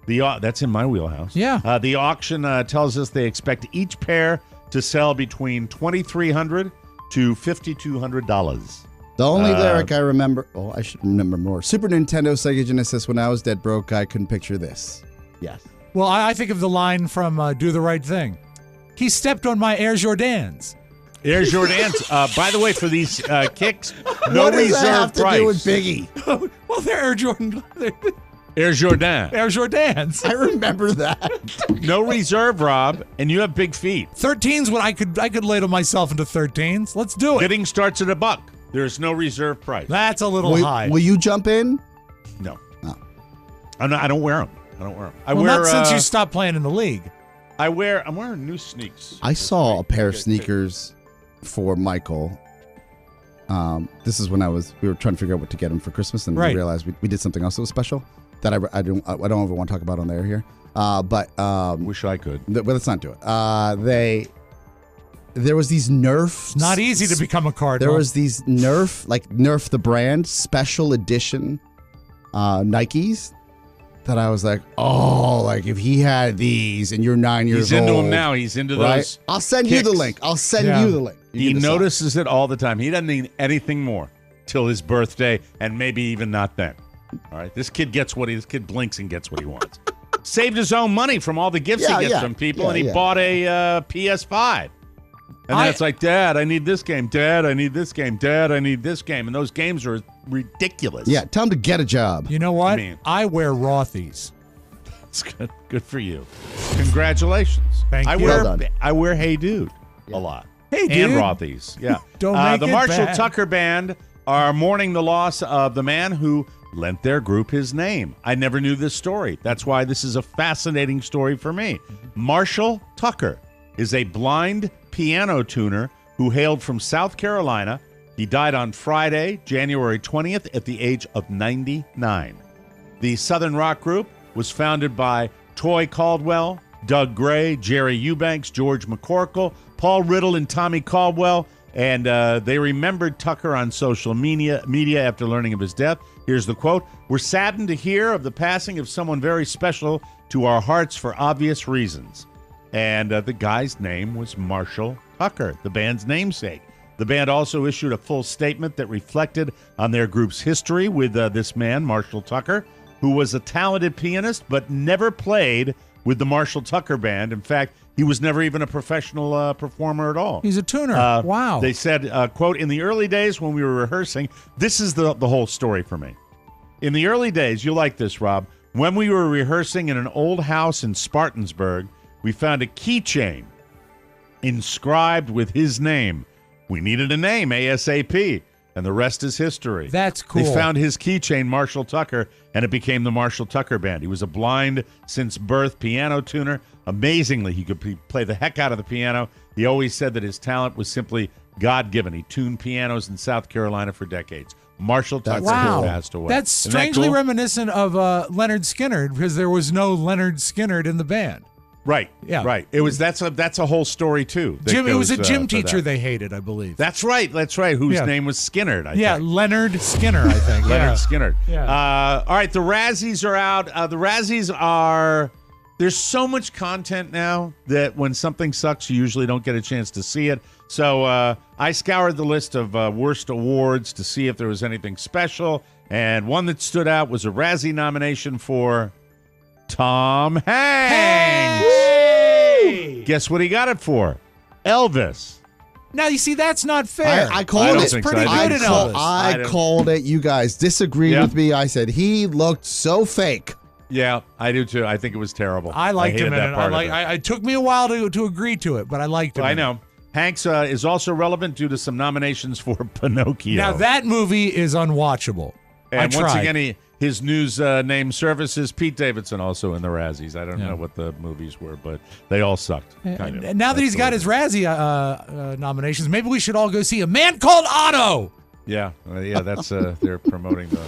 That's in my wheelhouse. Yeah. The auction tells us they expect each pair to sell between $2,300 to $5,200. The only lyric I remember, I should remember more. Super Nintendo, Sega Genesis, when I was dead broke, I couldn't picture this. Yes. Well, I think of the line from Do the Right Thing. He stepped on my Air Jordans. Air Jordans. By the way, for these kicks, no what does reserve that have to price. do with Biggie? Well, they're Air Jordan. They're Air Jordan. Air Jordans. I remember that. No reserve, Rob, and you have big feet. 13s. When I could ladle myself into 13s. Let's do it. Bidding starts at $1. There's no reserve price. That's a little high. Will you jump in? No. No. I don't wear them. I well, wear. not since you stopped playing in the league. I'm wearing new sneaks. I saw a pair of sneakers for Michael. This is when we were trying to figure out what to get him for Christmas, and Right. we realized we did something else that was special that I don't ever want to talk about on the air here. But Wish I could. but let's not do it. There was these Nerf. Not easy to become a Cardinal. There was these Nerf, like Nerf the brand, special edition Nikes. that I was like, oh, like if he had these and you're 9 years He's old. into them now. He's into right? those. I'll send you the kicks. link. I'll send Yeah. you the link. You He can decide. notices it all the time. He doesn't need anything more till his birthday, and maybe even not then. All right, this kid blinks and gets what he wants. Saved his own money from all the gifts Yeah, he gets yeah. from people, Yeah, and he yeah. bought a PS5. And then it's like, Dad, I need this game. Dad, I need this game. Dad, I need this game. And those games are ridiculous. Yeah, tell him to get a job. You know what? I mean- I wear Rothy's. It's good. Good for you. Congratulations. Thank you. Well done. I wear Hey Dude a lot. Hey, And dude. Rothy's. Yeah. Don't make the it Marshall bad. Tucker Band are mourning the loss of the man who lent their group his name. I never knew this story. That's why this is a fascinating story for me. Marshall Tucker is a blind piano tuner who hailed from South Carolina. He died on Friday, January 20th, at the age of 99. The Southern rock group was founded by Toy Caldwell, Doug Gray, Jerry Eubanks, George McCorkle, Paul Riddle, and Tommy Caldwell. And they remembered Tucker on social media after learning of his death. Here's the quote. "We're saddened to hear of the passing of someone very special to our hearts for obvious reasons." And the guy's name was Marshall Tucker, the band's namesake. The band also issued a full statement that reflected on their group's history with this man, Marshall Tucker, who was a talented pianist but never played with the Marshall Tucker Band. In fact, he was never even a professional performer at all. He's a tuner. Wow. They said, quote, "In the early days when we were rehearsing," this is the whole story for me. "In the early days," you'll like this, Rob, "when we were rehearsing in an old house in Spartansburg, we found a keychain inscribed with his name. We needed a name ASAP, and the rest is history." That's cool. They found his keychain, Marshall Tucker, and it became the Marshall Tucker Band. He was a blind since birth piano tuner. Amazingly, he could play the heck out of the piano. He always said that his talent was simply God-given. He tuned pianos in South Carolina for decades. Marshall Tucker passed away. That's Isn't that strangely cool? reminiscent of Leonard Skinner, because there was no Leonard Skinner in the band. Right. Yeah. Right. That's a whole story too. that It was a goes, gym for teacher that. they hated, I believe. That's right. Whose Yeah. name was Skinner. I Yeah, think. Leonard Skinner, I think. Leonard Yeah. Skinner. Yeah. All right, the Razzies are out. The Razzies are. There's so much content now that when something sucks, you usually don't get a chance to see it. So I scoured the list of worst awards to see if there was anything special, and one that stood out was a Razzie nomination for Tom Hanks. Guess what he got it for? Elvis. Now, you see, that's not fair. I called I don't it. think so. pretty I good think in so. Elvis. I I don't- called it. You guys disagreed Yeah. with me. I said he looked so fake. Yeah, I do too. I think it was terrible. I liked hated him in that it. part of it. It took me a while to agree to it, but I liked him. I in it. know. Hanks is also relevant due to some nominations for Pinocchio. Now, that movie is unwatchable. And I once tried. again, his news name services, Pete Davidson, also in the Razzies. I don't Yeah. know what the movies were, but they all sucked. Kind of. And now that he's That's got the his way Razzie nominations, maybe we should all go see A Man Called Otto. Yeah, that's they're promoting the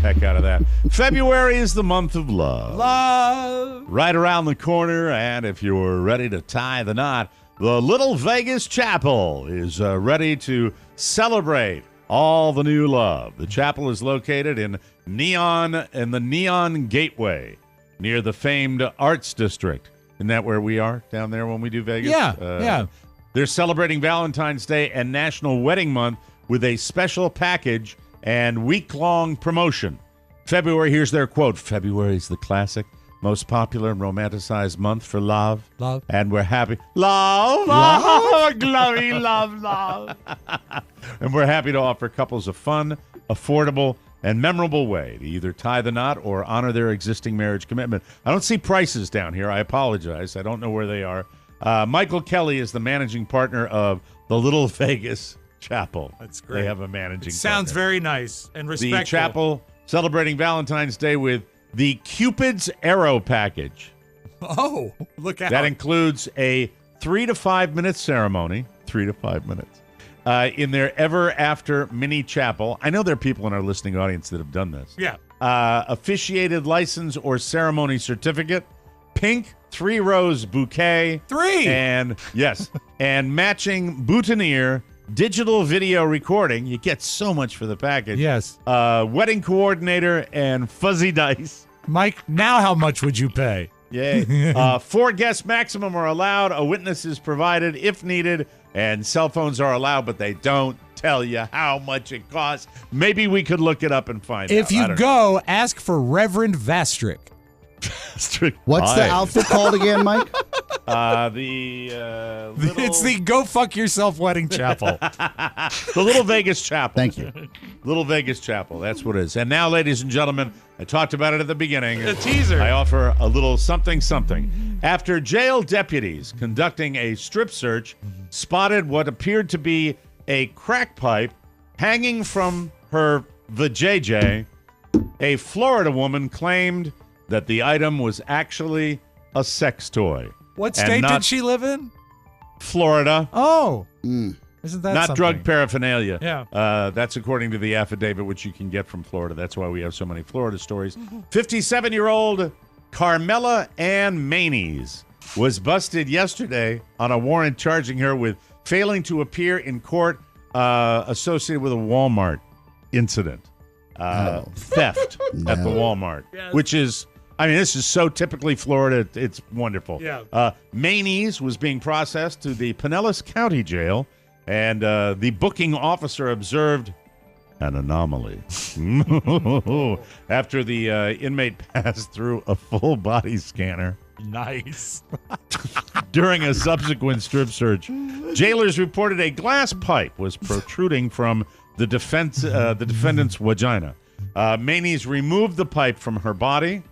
heck out of that. February is the month of love. Love. Right around the corner, and if you're ready to tie the knot, the Little Vegas Chapel is ready to celebrate all the new love. The chapel is located in the Neon Gateway, near the famed Arts District. Isn't that where we are down there when we do Vegas? Yeah, yeah. They're celebrating Valentine's Day and National Wedding Month with a special package and week-long promotion. February, here's their quote, "February is the classic, most popular and romanticized month for love. Love. And we're happy. Love? Love? Glory, love. And we're happy to offer couples a fun, affordable, and memorable way to either tie the knot or honor their existing marriage commitment." I don't see prices down here. I apologize. I don't know where they are. Michael Kelly is the managing partner of the Little Vegas Chapel. That's great. They have a managing Sounds partner. very nice and respectful. The chapel celebrating Valentine's Day with the Cupid's Arrow package. Oh, look out. That includes a 3 to 5 minute ceremony, 3 to 5 minutes, in their ever after mini chapel. I know there are people in our listening audience that have done this. Yeah. Officiated license or ceremony certificate, pink 3-rose bouquet. 3. And yes, and matching boutonniere, digital video recording. You get so much for the package. Yes. Wedding coordinator and fuzzy dice. Mike, now how much would you pay? Yay. 4 guests maximum are allowed. A witness is provided if needed. And cell phones are allowed, but they don't tell you how much it costs. Maybe we could look it up and find out. If you go, ask for Reverend Vastrick. What's the outfit called again, Mike? It's the Go Fuck Yourself Wedding Chapel. The Little Vegas Chapel. Thank you. Little Vegas Chapel. That's what it is. And now, ladies and gentlemen, I talked about it at the beginning. A teaser. I offer a little something. After jail deputies conducting a strip search spotted what appeared to be a crack pipe hanging from her vajayjay, a Florida woman claimed that the item was actually a sex toy. What state did she live in? Florida. Oh. Isn't that not something? drug paraphernalia. Yeah. That's according to the affidavit, which you can get from Florida. That's why we have so many Florida stories. 57-year-old Carmela Ann Manees was busted yesterday on a warrant charging her with failing to appear in court associated with a Walmart incident. Theft at the Walmart, which is, I mean, this is so typically Florida. It's wonderful. Yeah. Manees was being processed to the Pinellas County Jail, and the booking officer observed an anomaly after the inmate passed through a full body scanner. Nice. During a subsequent strip search, jailers reported a glass pipe was protruding from the defendant's vagina. Manees removed the pipe from her body,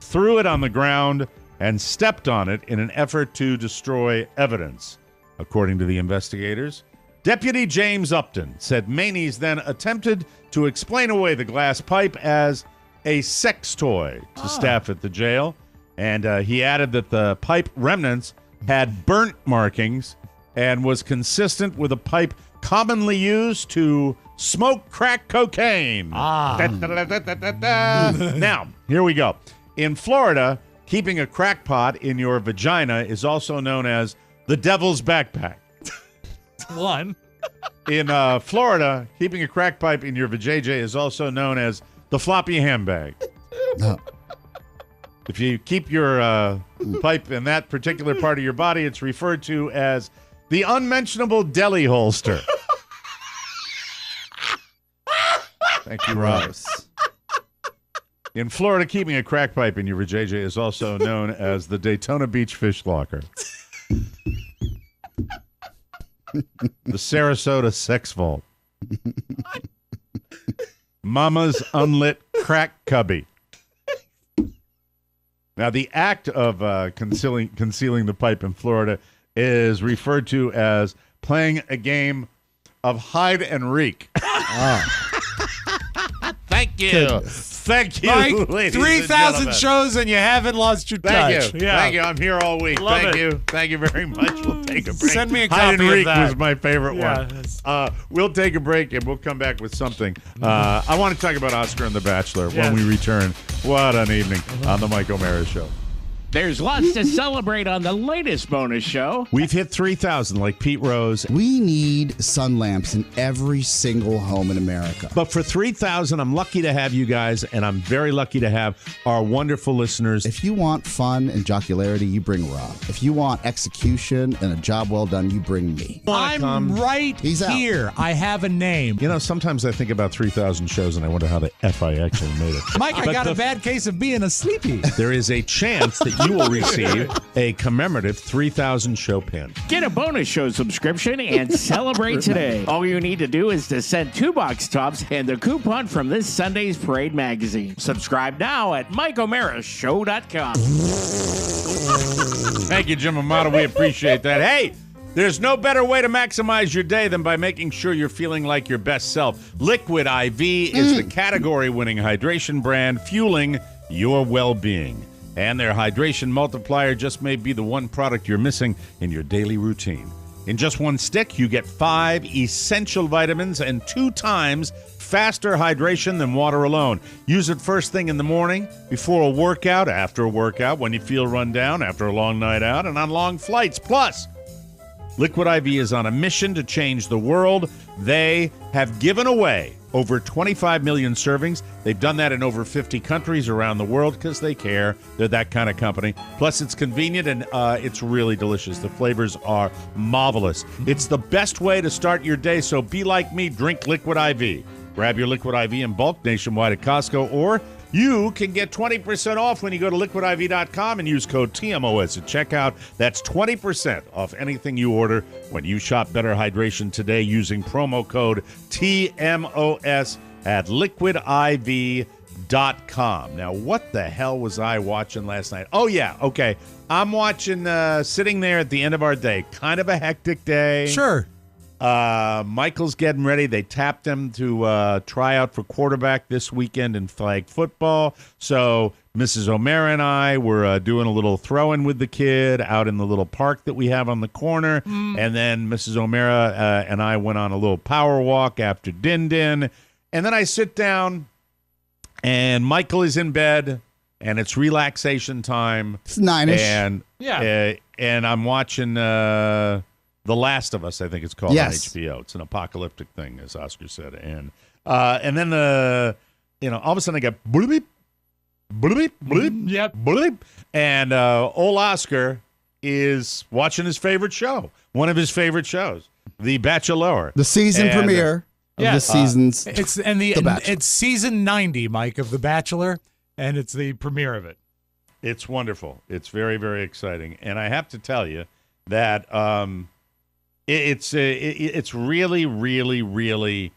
threw it on the ground, and stepped on it in an effort to destroy evidence. According to the investigators, Deputy James Upton said Manees then attempted to explain away the glass pipe as a sex toy to staff at the jail, and he added that the pipe remnants had burnt markings and was consistent with a pipe commonly used to smoke crack cocaine. Now, here we go. In Florida, keeping a crack pot in your vagina is also known as the devil's backpack. One. In Florida, keeping a crack pipe in your vajayjay is also known as the floppy handbag. No. If you keep your pipe in that particular part of your body, it's referred to as the unmentionable deli holster. Thank you, Rob. In Florida, keeping a crack pipe in your vajayjay is also known as the Daytona Beach fish locker. The Sarasota sex vault. Mama's unlit crack cubby. Now, the act of concealing the pipe in Florida is referred to as playing a game of hide and reek. Thank you. Goodness. Thank you, Mike, ladies 3,000 and shows and you haven't lost your touch. Thank you. Thank you. I'm here all week. Love Thank it. you. Thank you very much. We'll take a break. Send me a Hide and copy of reek that. was my favorite one. We'll take a break and we'll come back with something. I want to talk about Oscar and The Bachelor when we return. What an evening on the Mike O'Mara Show. There's lots to celebrate on the latest bonus show. We've hit 3,000 like Pete Rose. We need sun lamps in every single home in America. But for 3,000, I'm lucky to have you guys, and I'm very lucky to have our wonderful listeners. If you want fun and jocularity, you bring Rob. If you want execution and a job well done, you bring me. I'm right He's out. here. I have a name. You know, sometimes I think about 3,000 shows, and I wonder how the F I actually made it. Mike, I got a bad case of being a sleepy. There is a chance that you will receive a commemorative 3,000 show pin. Get a bonus show subscription and celebrate today. All you need to do is to send 2 box tops and the coupon from this Sunday's Parade magazine. Subscribe now at MikeO'MaraShow.com. Thank you, Jim Amato. We appreciate that. Hey, there's no better way to maximize your day than by making sure you're feeling like your best self. Liquid IV is the category-winning hydration brand fueling your well-being. And their hydration multiplier just may be the one product you're missing in your daily routine. In just one stick, you get 5 essential vitamins and 2 times faster hydration than water alone. Use it first thing in the morning, before a workout, after a workout, when you feel run down, after a long night out, and on long flights. Plus, Liquid IV is on a mission to change the world. They have given away over 25 million servings. They've done that in over 50 countries around the world because they care. They're that kind of company. Plus, it's convenient and it's really delicious. The flavors are marvelous. It's the best way to start your day, so be like me. Drink Liquid IV. Grab your Liquid IV in bulk nationwide at Costco, or you can get 20% off when you go to liquidiv.com and use code TMOS at checkout. That's 20% off anything you order when you shop Better Hydration today using promo code TMOS at liquidiv.com. Now, what the hell was I watching last night? Oh, yeah, okay. I'm watching, sitting there at the end of our day. Kind of a hectic day. Sure. Michael's getting ready. They tapped him to try out for quarterback this weekend in flag football. So Mrs. O'Mara and I were doing a little throw-in with the kid out in the little park that we have on the corner. And then Mrs. O'Mara and I went on a little power walk after din-din. And then I sit down, and Michael is in bed, and it's relaxation time. It's 9-ish. And, and I'm watching... The Last of Us, I think it's called, on HBO. It's an apocalyptic thing, as Oscar said. And then all of a sudden I get bloop, bloop, bloop, Yep. bloop. And old Oscar is watching his favorite show, one of his favorite shows, The Bachelor. The season premiere of the season's It's season 90, Mike, of The Bachelor, and it's the premiere of it. It's wonderful. It's very, very exciting. And I have to tell you that it's really, really, really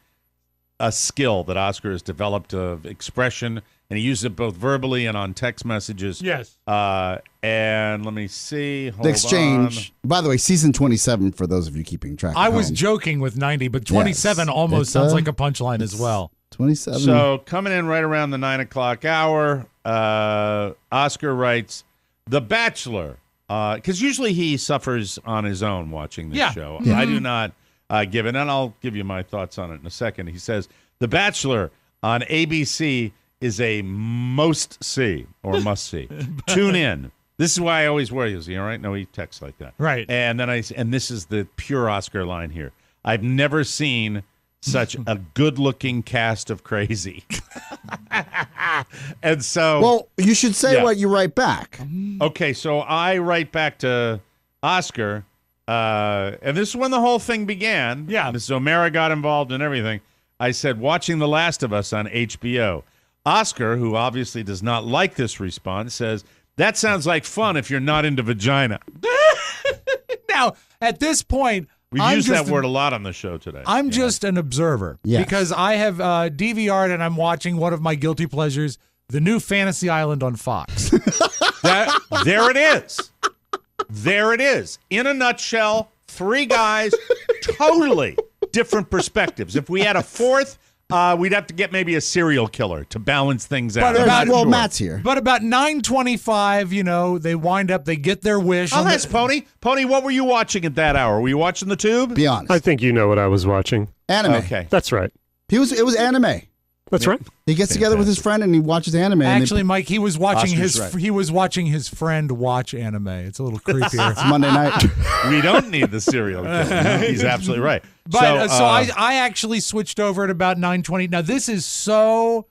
a skill that Oscar has developed of expression, and he uses it both verbally and on text messages. Yes. And let me see. The exchange. By the way, season 27 for those of you keeping track. I was joking with 90, but 27 almost sounds like a punchline as well. 27. So coming in right around the 9 o'clock hour, Oscar writes, The Bachelor. Because usually he suffers on his own watching this show. Yeah. I do not give it, and I'll give you my thoughts on it in a second. He says, The Bachelor on ABC is a must-see or must-see. Tune in. This is why I always worry. Is he all right? No, he texts like that. Right. And then and this is the pure Oscar line here. I've never seen such a good-looking cast of crazy. And so... Well, you should say what you write back. Okay, so I write back to Oscar, and this is when the whole thing began. Yeah. Mrs. O'Mara got involved and everything. I said, watching The Last of Us on HBO. Oscar, who obviously does not like this response, says, that sounds like fun if you're not into vagina. Now, at this point... We've used that word a lot on the show today. I'm just an observer because I have DVR'd and I'm watching one of my guilty pleasures, the new Fantasy Island on Fox. There it is. There it is. In a nutshell, 3 guys, totally different perspectives. If we had a fourth, we'd have to get maybe a serial killer to balance things out. But Matt's here. But about 9:25, they wind up, they get their wish. Oh, that's Pony. Pony, what were you watching at that hour? Were you watching the Tube? Be honest. I think you know what I was watching. Anime. Okay. That's right. It was anime. That's right. He gets together with his friend and he watches anime. Actually, Mike, he was watching Oscar's his friend watch anime. It's a little creepier. It's Monday night. We don't need the serial killer. He's absolutely right. But so I actually switched over at about 9:20. Now this is so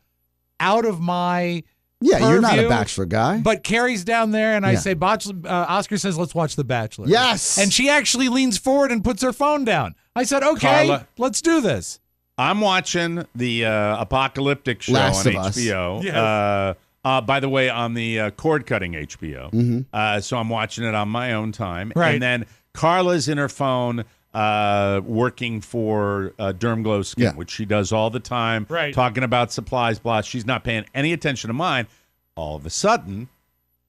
out of my purview, you're not a Bachelor guy. But Carrie's down there, and I say, Oscar says, let's watch The Bachelor. Yes. And she actually leans forward and puts her phone down. I said, okay, Carla, let's do this. I'm watching the apocalyptic show Last on of Us. HBO. Yes. By the way, on the cord-cutting HBO. Mm-hmm. So I'm watching it on my own time. Right. And then Carla's in her phone working for Derm Glow Skin, which she does all the time, talking about supplies, blah. She's not paying any attention to mine. All of a sudden,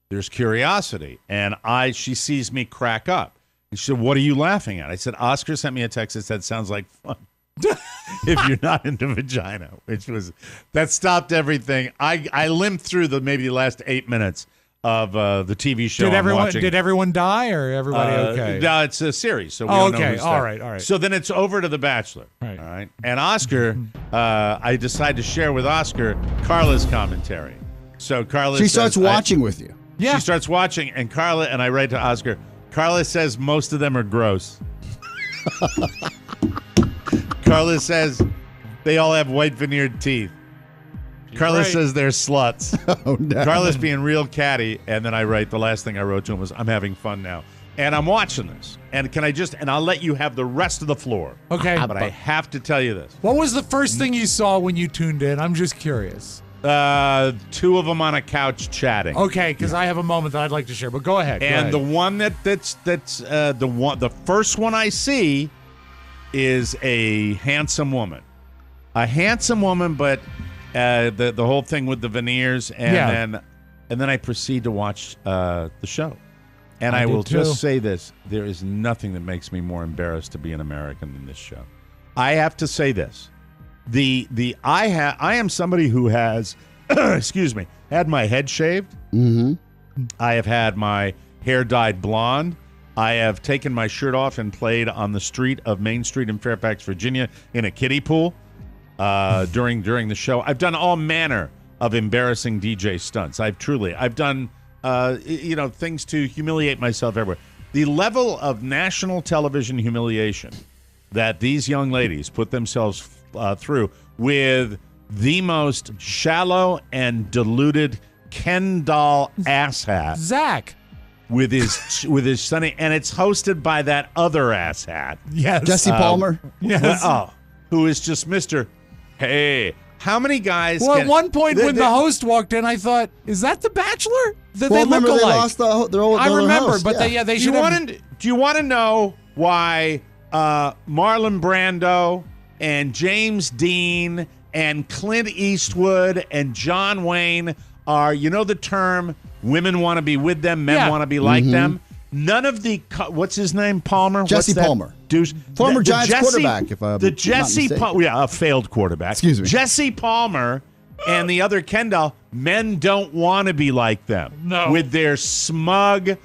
there's curiosity, and she sees me crack up. And she said, what are you laughing at? I said, Oscar sent me a text that said, sounds like fun. If you're not into vagina, that stopped everything. I limped through maybe the last 8 minutes of the TV show. Did everyone die or everybody okay? No, it's a series, so we don't know who's all there. right. So then it's over to The Bachelor. Right. All right. And Oscar, I decided to share with Oscar Carla's commentary. So Carla She starts watching with you. Yeah. She starts watching, and I write to Oscar, Carla says most of them are gross. Carla says They all have white veneered teeth. Carlos right. says they're sluts. Oh, no. Carlos being real catty, and then I write, the last thing I wrote to him was, I'm having fun now. And I'm watching this. And and I'll let you have the rest of the floor. Okay. But I have to tell you this. What was the first thing you saw when you tuned in? I'm just curious. Two of them on a couch chatting. Okay, because I have a moment that I'd like to share, but go ahead. And the one the first one I see is a handsome woman. A handsome woman, but the whole thing with the veneers, and then I proceed to watch the show. And I will just say this: there is nothing that makes me more embarrassed to be an American than this show. I have to say this: I am somebody who has, excuse me, had my head shaved. Mm-hmm. I have had my hair dyed blonde. I have taken my shirt off and played on the street of Main Street in Fairfax, Virginia, in a kiddie pool during the show. I've done all manner of embarrassing DJ stunts. I've done things to humiliate myself everywhere. The level of national television humiliation that these young ladies put themselves through with the most shallow and diluted Ken doll asshat, Zach, with his sonny, and it's hosted by that other asshat, Jesse Palmer. Yes. Who is just Mr. Hey. How many guys? Well, at one point when the host walked in, I thought, "Is that the Bachelor?" They look remember alike. they lost their old. I remember, host. but they should have. Do you want to know why Marlon Brando and James Dean and Clint Eastwood and John Wayne are, the term, women want to be with them, men want to be like them? None of the, what's his name, Palmer? Jesse Palmer. Former Giants quarterback, if I'm not mistaken. A failed quarterback. Excuse me. Jesse Palmer and the other Ken doll, men don't want to be like them. No. With their smug,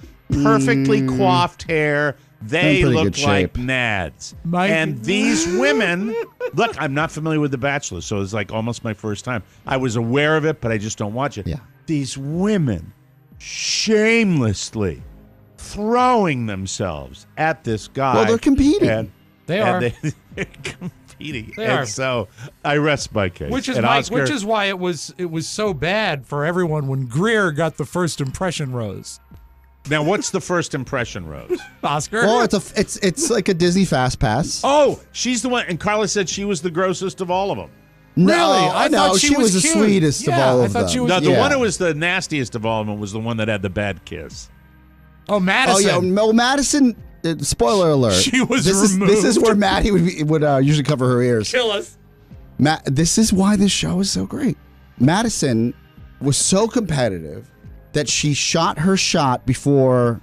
perfectly coiffed hair, they look like nads. And these women, look, I'm not familiar with The Bachelor, so it's like almost my first time. I was aware of it, but I just don't watch it. Yeah. These women shamelessly throwing themselves at this guy. Well, they're competing. They're competing. They are. So I rest my case. Which is why it was so bad for everyone when Greer got the first impression rose. Now, what's the first impression rose? Oscar? Well, it's like a Disney Fast Pass. Oh, she's the one. And Carla said she was the grossest of all of them. No, Really? I thought she was the cute. sweetest of all of them. she was. No, the one who was the nastiest of all of them was the one that had the bad kiss. Oh, Madison. Oh, yeah. Well, Madison, spoiler alert. She was removed. This is where Maddie would usually cover her ears. Kill us. This is why this show is so great. Madison was so competitive that she shot her shot before,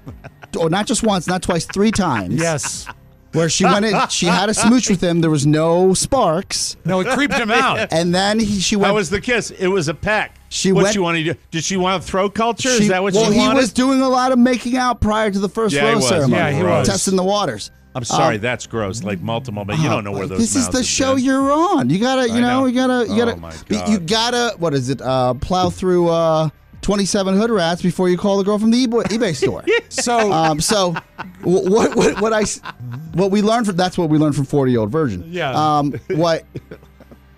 not just once, not twice, 3 times. Yes. Where she went in, she had a smooch with him. There was no sparks. No, it creeped him out. And then she went. How was the kiss? It was a peck. She went. She wanted to do? Did she want to throw culture? Is that what she wanted? Well, he was doing a lot of making out prior to the first rose ceremony. Yeah, he was. Testing the waters. I'm sorry, that's gross. Like multiple, but you don't know where those. This is the show you're on. You gotta, you know. you gotta, Oh, my God. you gotta. What is it? Plow through 27 hood rats before you call the girl from the eBay store. So, what we learned from that's what we learned from 40-Year-Old Virgin. Yeah.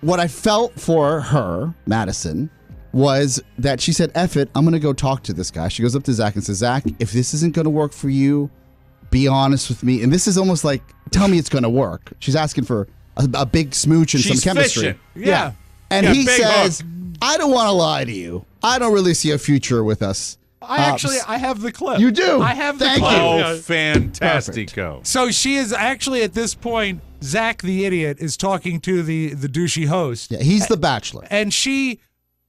What I felt for her, Madison, was that she said, "F it, I'm gonna go talk to this guy." She goes up to Zach and says, "Zach, if this isn't gonna work for you, be honest with me." And this is almost like, tell me it's gonna work. She's asking for a big smooch and She's some chemistry. fishing. Yeah. And he big says, hook. "I don't want to lie to you. I don't really see a future with us." I have the clip. You do? I have the Thank clip. you. Oh, fantastico! So she is actually at this point, Zach the idiot is talking to the douchey host. Yeah, he's the Bachelor. And she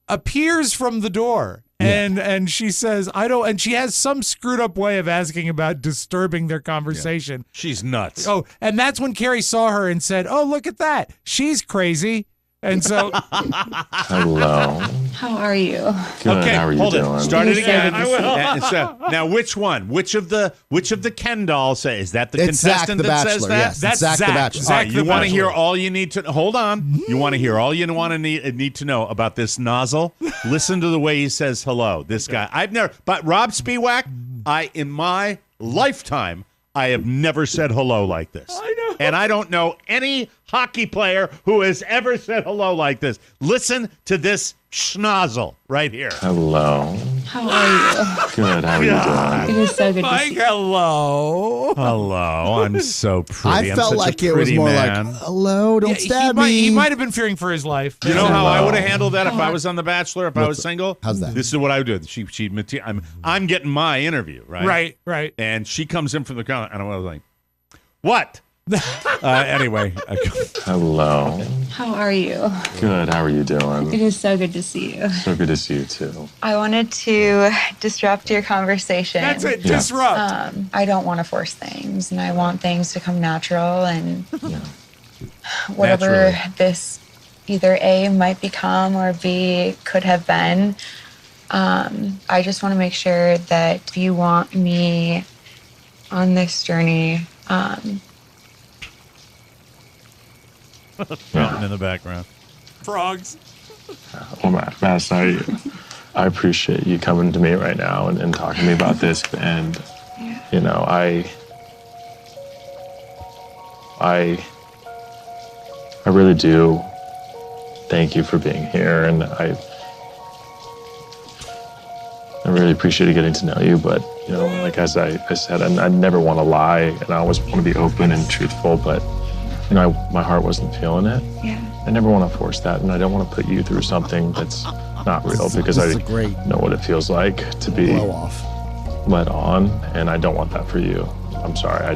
appears from the door and she says, "I don't," and she has some screwed up way of asking about disturbing their conversation. She's nuts. Oh, and that's when Carrie saw her and said, "Oh, look at that. She's crazy." And so, Hello. How are you? Good. Okay, How are you hold doing? it. Start it again. I will. And so, now, which one? Which of the Ken dolls say? Is that the It's Zach contestant the that Bachelor. says that? Yes, That's Zach the Zach. Bachelor. Zach All right, the you want to Bachelor. hear all you need to hold on. You want to hear all you want to need to know about this nozzle? Listen to the way he says hello. This guy. I've never, but Rob Spiewak, in my lifetime, I have never said hello like this. I know. And I don't know any hockey player who has ever said hello like this. Listen to this schnozzle right here. Hello. How are you? Good. How are you doing? It is so good to Mike, see hello. Hello. I'm so pretty. I felt like it was more like, hello, don't stab me. He might have been fearing for his life. You know how I would have handled that if I was on The Bachelor, if I was single? How's that? This is what I would do. I'm getting my interview, right? Right. And she comes in from the corner, and I was like, what? Anyway. Hello. How are you? Good. How are you doing? It is so good to see you. So good to see you too. I wanted to disrupt your conversation. That's it. Disrupt. I don't want to force things, and I want things to come natural and whatever Naturally. this either A might become or B could have been. I just want to make sure that if you want me on this journey, Mountain in the background. Frogs. Well, Matt, I appreciate you coming to me right now and talking to me about this. And, you know, I really do thank you for being here. And I really appreciated getting to know you. But, you know, like as I said, I never want to lie. And I always want to be open and truthful. But, you know, my heart wasn't feeling it. yeah. I never want to force that, and I don't want to put you through something that's not real because I know what it feels like to be led on, and I don't want that for you. I'm sorry. I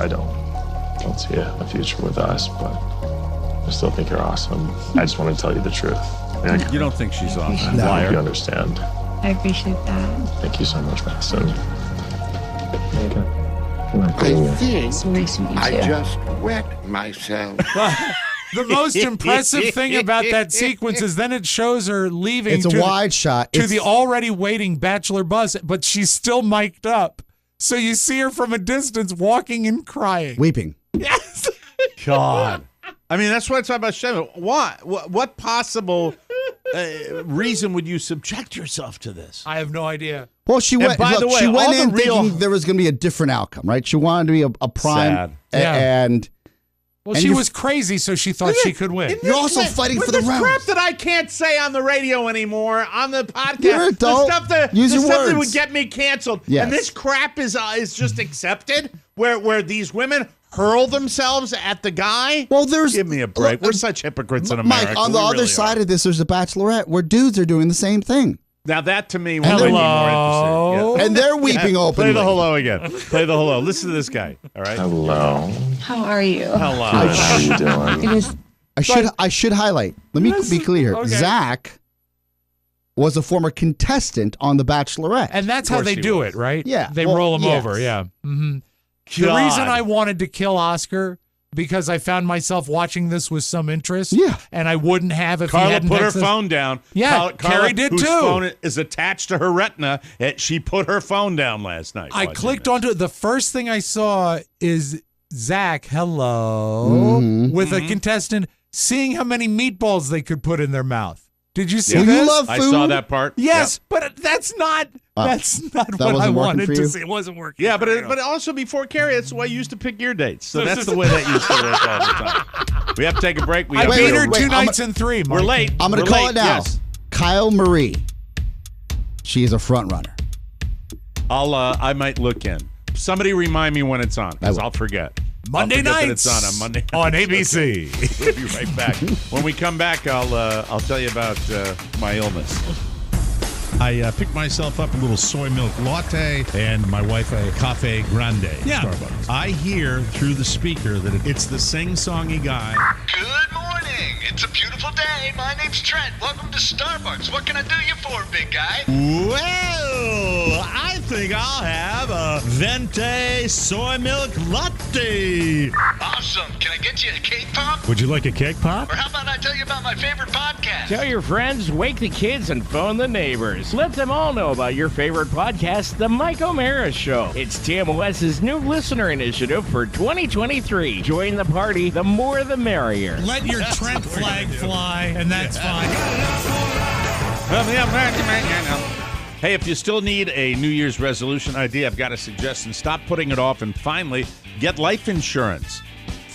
don't see a future with us, but I still think you're awesome. I just want to tell you the truth. You don't think she's awesome? I Liar. hope you understand. I appreciate that. Thank you so much, Madison. I think So nice to meet you. I just wet myself. The most impressive thing about that sequence is then it shows her leaving. It's a wide shot. To the already waiting Bachelor bus, but she's still mic'd up. So you see her from a distance walking and crying. Weeping. Yes. God. I mean, that's what I talk about. Shannon. What possible reason would you subject yourself to this? I have no idea. Well, she went. by the way, she went all in the real- thinking there was going to be a different outcome, right? She wanted to be a prime, Yeah. and Well, and she you're- was crazy, so she thought she could win. You're also fighting for the crap rounds. that I can't say on the radio anymore, on the podcast. You're an adult. The stuff that Use the your stuff that words. would get me canceled. Yes. And this crap is just accepted, where these women hurl themselves at the guy. Well, there's give me a break. We're such hypocrites in America. Mike, on the We other really side are. of this, there's a Bachelorette where dudes are doing the same thing. Now that to me would make me more interested. Yeah. And they're weeping openly. Play the hello again. Play the hello. Listen to this guy. All right. Hello. How are you? Hello. Good. How are you doing? It is. I should highlight. Let me be clear. Okay. Zach was a former contestant on The Bachelorette. And that's how course they he do was. it, right? Yeah. They Well, roll him yes. over, yeah. Mm-hmm. The God. reason I wanted to kill Oscar, because I found myself watching this with some interest. Yeah. And I wouldn't have if he Carla hadn't put her access- phone down. Yeah, Carrie did whose too. phone is attached to her retina. She put her phone down last night. I watching clicked this. onto it. The first thing I saw is Zach, hello, with a contestant seeing how many meatballs they could put in their mouth. Did you see Well, this? you love I food. saw that part. Yes, but that's not what I wasn't working wanted for to you? see. It wasn't working. Yeah, for me. but also before Carrie, that's the way I used to pick your dates. So that's the way that used to work all the time. We have to take a break. We I have beat to her wait, two I'm nights and three. We're Mike. late. I'm going to We're call late. it now. Yes. Kyle Marie. She is a front runner. I might look in. Somebody remind me when it's on, because will. I'll forget. Monday I'll forget that nights it's on Monday on nights. ABC. We'll be right back. When we come back, I'll tell you about my illness. I picked myself up a little soy milk latte and my wife a cafe grande. Yeah. Starbucks. I hear through the speaker that it's the sing-songy guy. Good morning. It's a beautiful day. My name's Trent. Welcome to Starbucks. What can I do you for, big guy? Well, I think I'll have a venti soy milk latte. Awesome. Can I get you a cake pop? Would you like a cake pop? Or how about I tell you about my favorite podcast? Tell your friends, wake the kids, and phone the neighbors. Let them all know about your favorite podcast, The Mike O'Mara Show. It's TMOS's new listener initiative for 2023. Join the party. The more the merrier. Let your Trent flag fly, and that's fine. Hey, if you still need a New Year's resolution idea, I've got a suggestion. Stop putting it off and finally get life insurance.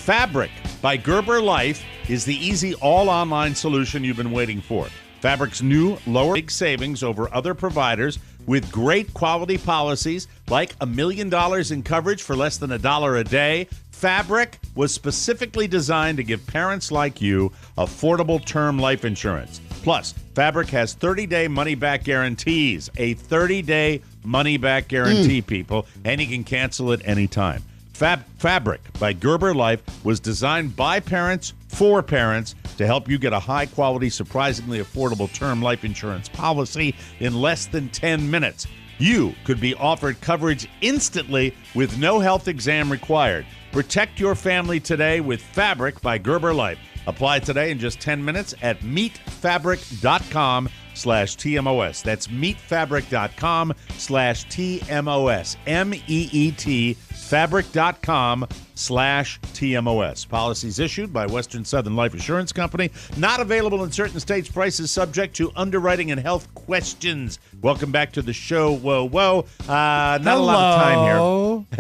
Fabric by Gerber Life is the easy all-online solution you've been waiting for. Fabric's new lower big savings over other providers with great quality policies like $1 million in coverage for less than $1 a day. Fabric was specifically designed to give parents like you affordable term life insurance. Plus, Fabric has 30-day money-back guarantees, a 30-day money-back guarantee, people, and you can cancel it anytime. Fabric by Gerber Life was designed by parents for parents to help you get a high-quality, surprisingly affordable term life insurance policy in less than 10 minutes. You could be offered coverage instantly with no health exam required. Protect your family today with Fabric by Gerber Life. Apply today in just 10 minutes at meetfabric.com/TMOS. That's meetfabric.com/TMOS. MEET fabric.com/TMOS. Policies issued by Western Southern Life Assurance Company. Not available in certain states. Prices subject to underwriting and health questions. Welcome back to the show. Whoa, whoa. Not a lot of time here.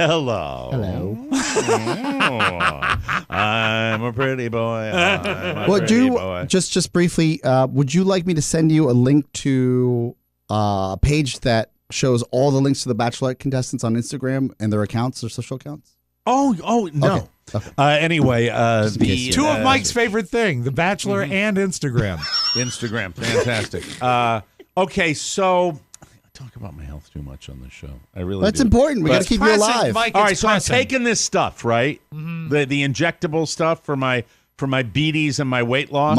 Hello. Hello. I'm a pretty boy. Just briefly, would you like me to send you a link to a page that shows all the links to the Bachelorette contestants on Instagram and their accounts, their social accounts? Oh, no. Okay. Anyway, two of Mike's favorite thing, The Bachelor and Instagram. Instagram, fantastic. Okay, so I talk about my health too much on this show. I really That's do. important. We got to keep you alive. Mike, all right, so I'm taking this stuff, right? The injectable stuff for my beaties and my weight loss.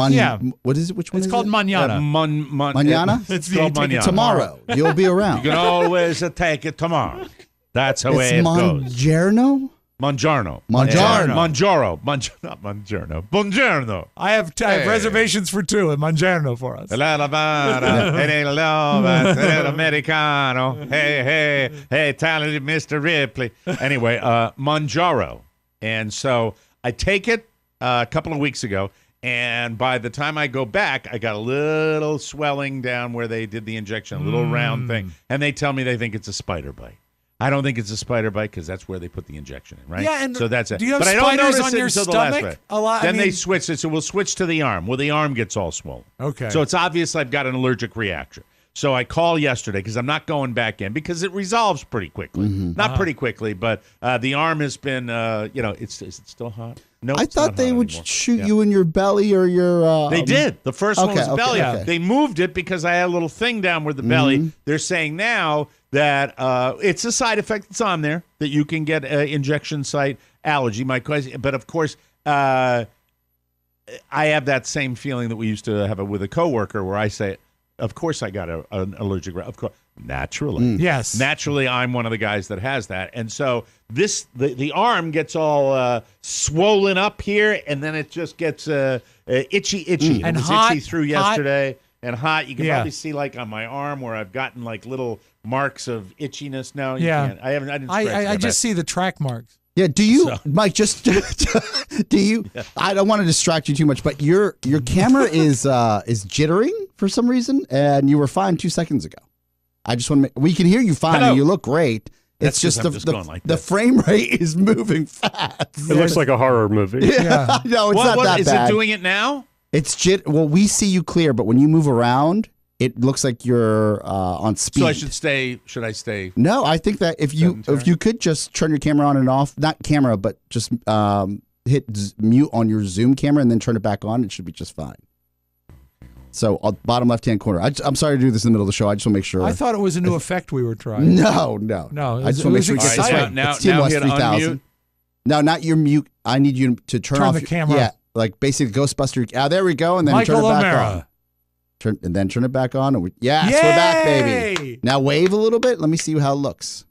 What is it? Which one It's is called it? Manana. Manana? It's called Manana. Tomorrow. You'll be around. You can always take it tomorrow. That's how it goes. Mangiano? Mangiano. Mangiano. Not Mangiano. Buongiorno. I have reservations for two at Mangiano for us. Americano. Hey, talented Mr. Ripley. Anyway, Mangiaro. And so I take it a couple of weeks ago, and by the time I go back, I got a little swelling down where they did the injection, a little round thing, and they tell me they think it's a spider bite. I don't think it's a spider bite because that's where they put the injection in, right? Yeah, and so that's it. Do you have but spiders I don't notice on it your until the last stomach? bit. A lot. Then they switch it, so we'll switch to the arm. Well, the arm gets all swollen. Okay. So it's obvious I've got an allergic reaction. So I call yesterday because I'm not going back in because it resolves pretty quickly. Not pretty quickly, but the arm has been, is it still hot? No, I thought they would shoot you in your belly or your... They did. The first one was belly. Okay. They moved it because I had a little thing down where the belly. They're saying now that it's a side effect that's on there, that you can get injection site allergy. My question, but of course, I have that same feeling that we used to have with a coworker where I say, of course I got an allergic reaction. Of course, naturally. Yes. Naturally, I'm one of the guys that has that. And so the arm gets all swollen up here, and then it just gets itchy. And it was hot, itchy through yesterday and hot. You can probably see like on my arm where I've gotten like little marks of itchiness now. You can't. I didn't scratch I just see the track marks. Yeah, do you, Mike, do you, I don't want to distract you too much, but your camera is jittering for some reason, and you were fine 2 seconds ago. I just want to we can hear you fine, and you look great. It's just the frame rate is moving fast. It looks like a horror movie. Yeah. No, it's not that is bad. Is it doing it now? It's well, we see you clear, but when you move around, it looks like you're on speed. So should I stay? No, I think that if you could just turn your camera on and off, not camera, but just hit mute on your Zoom camera and then turn it back on, it should be just fine. So bottom left-hand corner. I'm sorry to do this in the middle of the show. I just want to make sure. I thought it was a new effect we were trying. No. No, I just want to make sure we get this right. Now it's TMOS hit 3000. unmute. No, not your mute. I need you to turn off the camera. Yeah, like basically Ghostbuster. There we go, and then Michael turn it back O'Mara. on. And then turn it back on. And we're back, baby. Now wave a little bit. Let me see how it looks.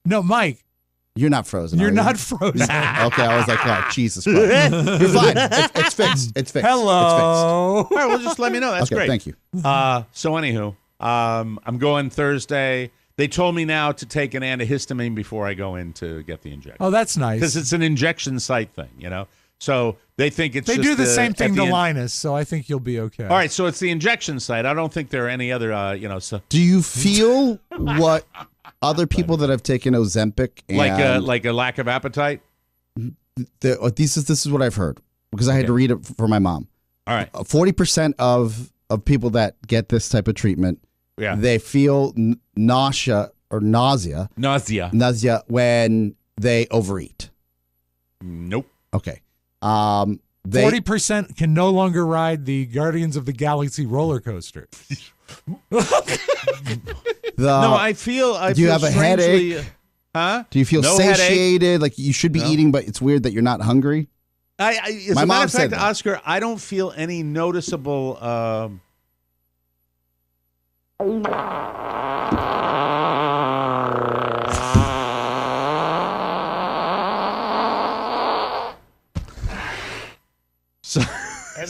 No, Mike. You're not frozen. You're not frozen. Okay, I was like, oh, Jesus Christ. You're fine. It's fixed. It's fixed. Hello. It's fixed. All right, well, just let me know. That's okay, great. Thank you. So anywho, I'm going Thursday. They told me now to take an antihistamine before I go in to get the injection. Oh, that's nice. Because it's an injection site thing, So they think it's They just do the same thing to end. Linus, so I think you'll be okay. All right, so it's the injection site. I don't think there are any other, So Do you feel what other people that have taken Ozempic and like a lack of appetite? This is what I've heard because I had to read it for my mom. All right. 40% of people that get this type of treatment, they feel nausea when they overeat. Nope. Okay. 40% can no longer ride the Guardians of the Galaxy roller coaster. No, I feel. Do you have a headache? Huh? Do you feel satiated? Headache? Like you should be eating, but it's weird that you're not hungry. As my a mom matter of said fact, that. Oscar, I don't feel any noticeable. And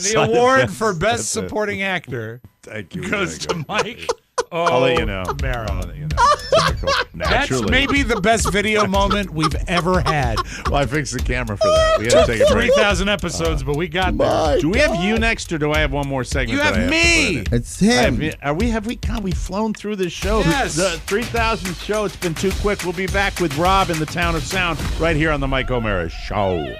the award for Best Supporting Actor goes to Mike. I'll let you know. Mara. I'll let you know. That's maybe the best video moment we've ever had. Well, I fixed the camera for that. We had to take a break. 3,000 episods, but we got there. Do we have you next, or do I have one more segment? You have me. It's him. We've flown through this show. Yes. The 3,000 show. It's been too quick. We'll be back with Rob in the Town of Sound right here on the Mike O'Mara Show.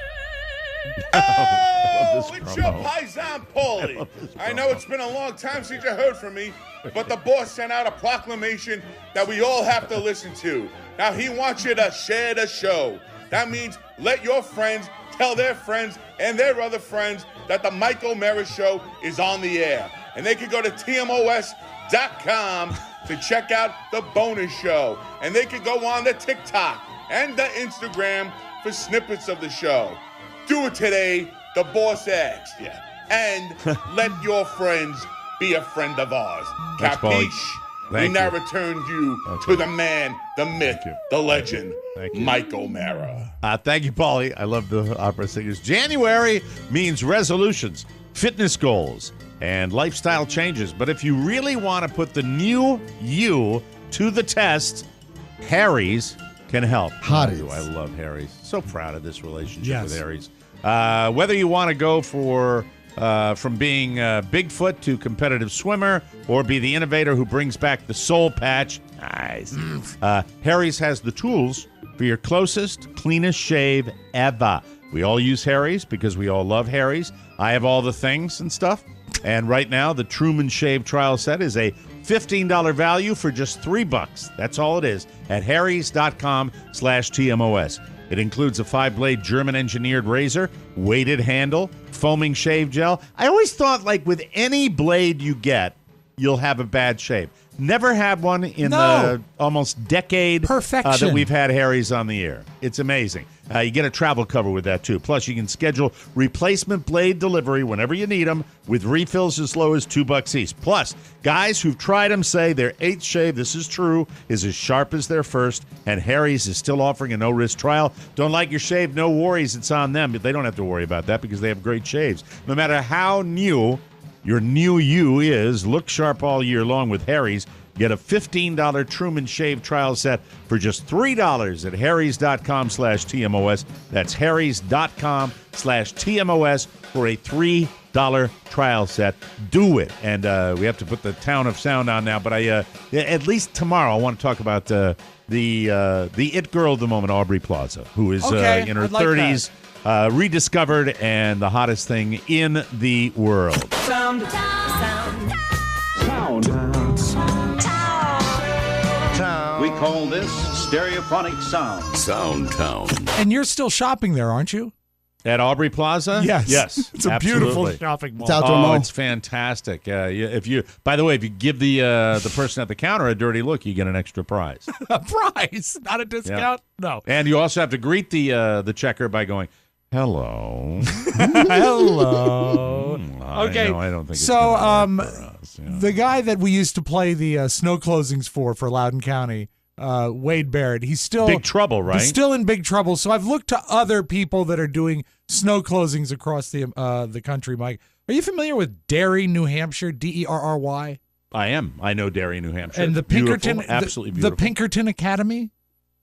It's your paisan, Paulie. I know it's been a long time since you heard from me, but the boss sent out a proclamation that we all have to listen to. Now, he wants you to share the show. That means let your friends tell their friends and their other friends that the Mike O'Mara Show is on the air. And they can go to TMOS.com to check out the bonus show. And they can go on the TikTok and the Instagram for snippets of the show. Do it today. The boss asked you. And let your friends be a friend of ours. Capiche? We now return you to the man, the myth, the legend, Mike O'Mara. Thank you, Paulie. I love the opera singers. January means resolutions, fitness goals, and lifestyle changes. But if you really want to put the new you to the test, Harry's can help. Hotties. I love Harry's. So proud of this relationship with Harry's. Whether you want to go for from being Bigfoot to competitive swimmer or be the innovator who brings back the soul patch, nice. Harry's has the tools for your closest, cleanest shave ever. We all use Harry's because we all love Harry's. I have all the things and stuff. And right now, the Truman Shave Trial Set is a $15 value for just $3. That's all it is at harrys.com/TMOS. It includes a 5-blade German-engineered razor, weighted handle, foaming shave gel. I always thought, like, with any blade you get, you'll have a bad shave. Never had one in the almost decade that we've had Harry's on the air. It's amazing. You get a travel cover with that, too. Plus, you can schedule replacement blade delivery whenever you need them with refills as low as $2 each. Plus, guys who've tried them say their 8th shave, this is true, is as sharp as their first, and Harry's is still offering a no-risk trial. Don't like your shave? No worries. It's on them. But they don't have to worry about that because they have great shaves. No matter how new your new you is, look sharp all year long with Harry's. Get a $15 Truman Shave Trial Set for just $3 at harrys.com/TMOS. That's harrys.com/TMOS for a $3 trial set. Do it. And we have to put the Town of Sound on now, but at least tomorrow I want to talk about the it girl of the moment, Aubrey Plaza, who is in her 30s. Rediscovered and the hottest thing in the world. Sound. We call this stereophonic sound. Soundtown. And you're still shopping there, aren't you? At Aubrey Plaza? Yes. Yes. It's a beautiful shopping mall. It's fantastic. If you give the person at the counter a dirty look, you get an extra prize. A prize, not a discount? Yeah. No. And you also have to greet the checker by going, hello. Hello. Okay. I don't think so. It's for us, the guy that we used to play the snow closings for Loudoun County, Wade Barrett, he's still big trouble, right? He's still in big trouble. So I've looked to other people that are doing snow closings across the country. Mike, are you familiar with Derry, New Hampshire? Derry? I am. I know Derry, New Hampshire. And the Pinkerton, absolutely beautiful. The Pinkerton Academy.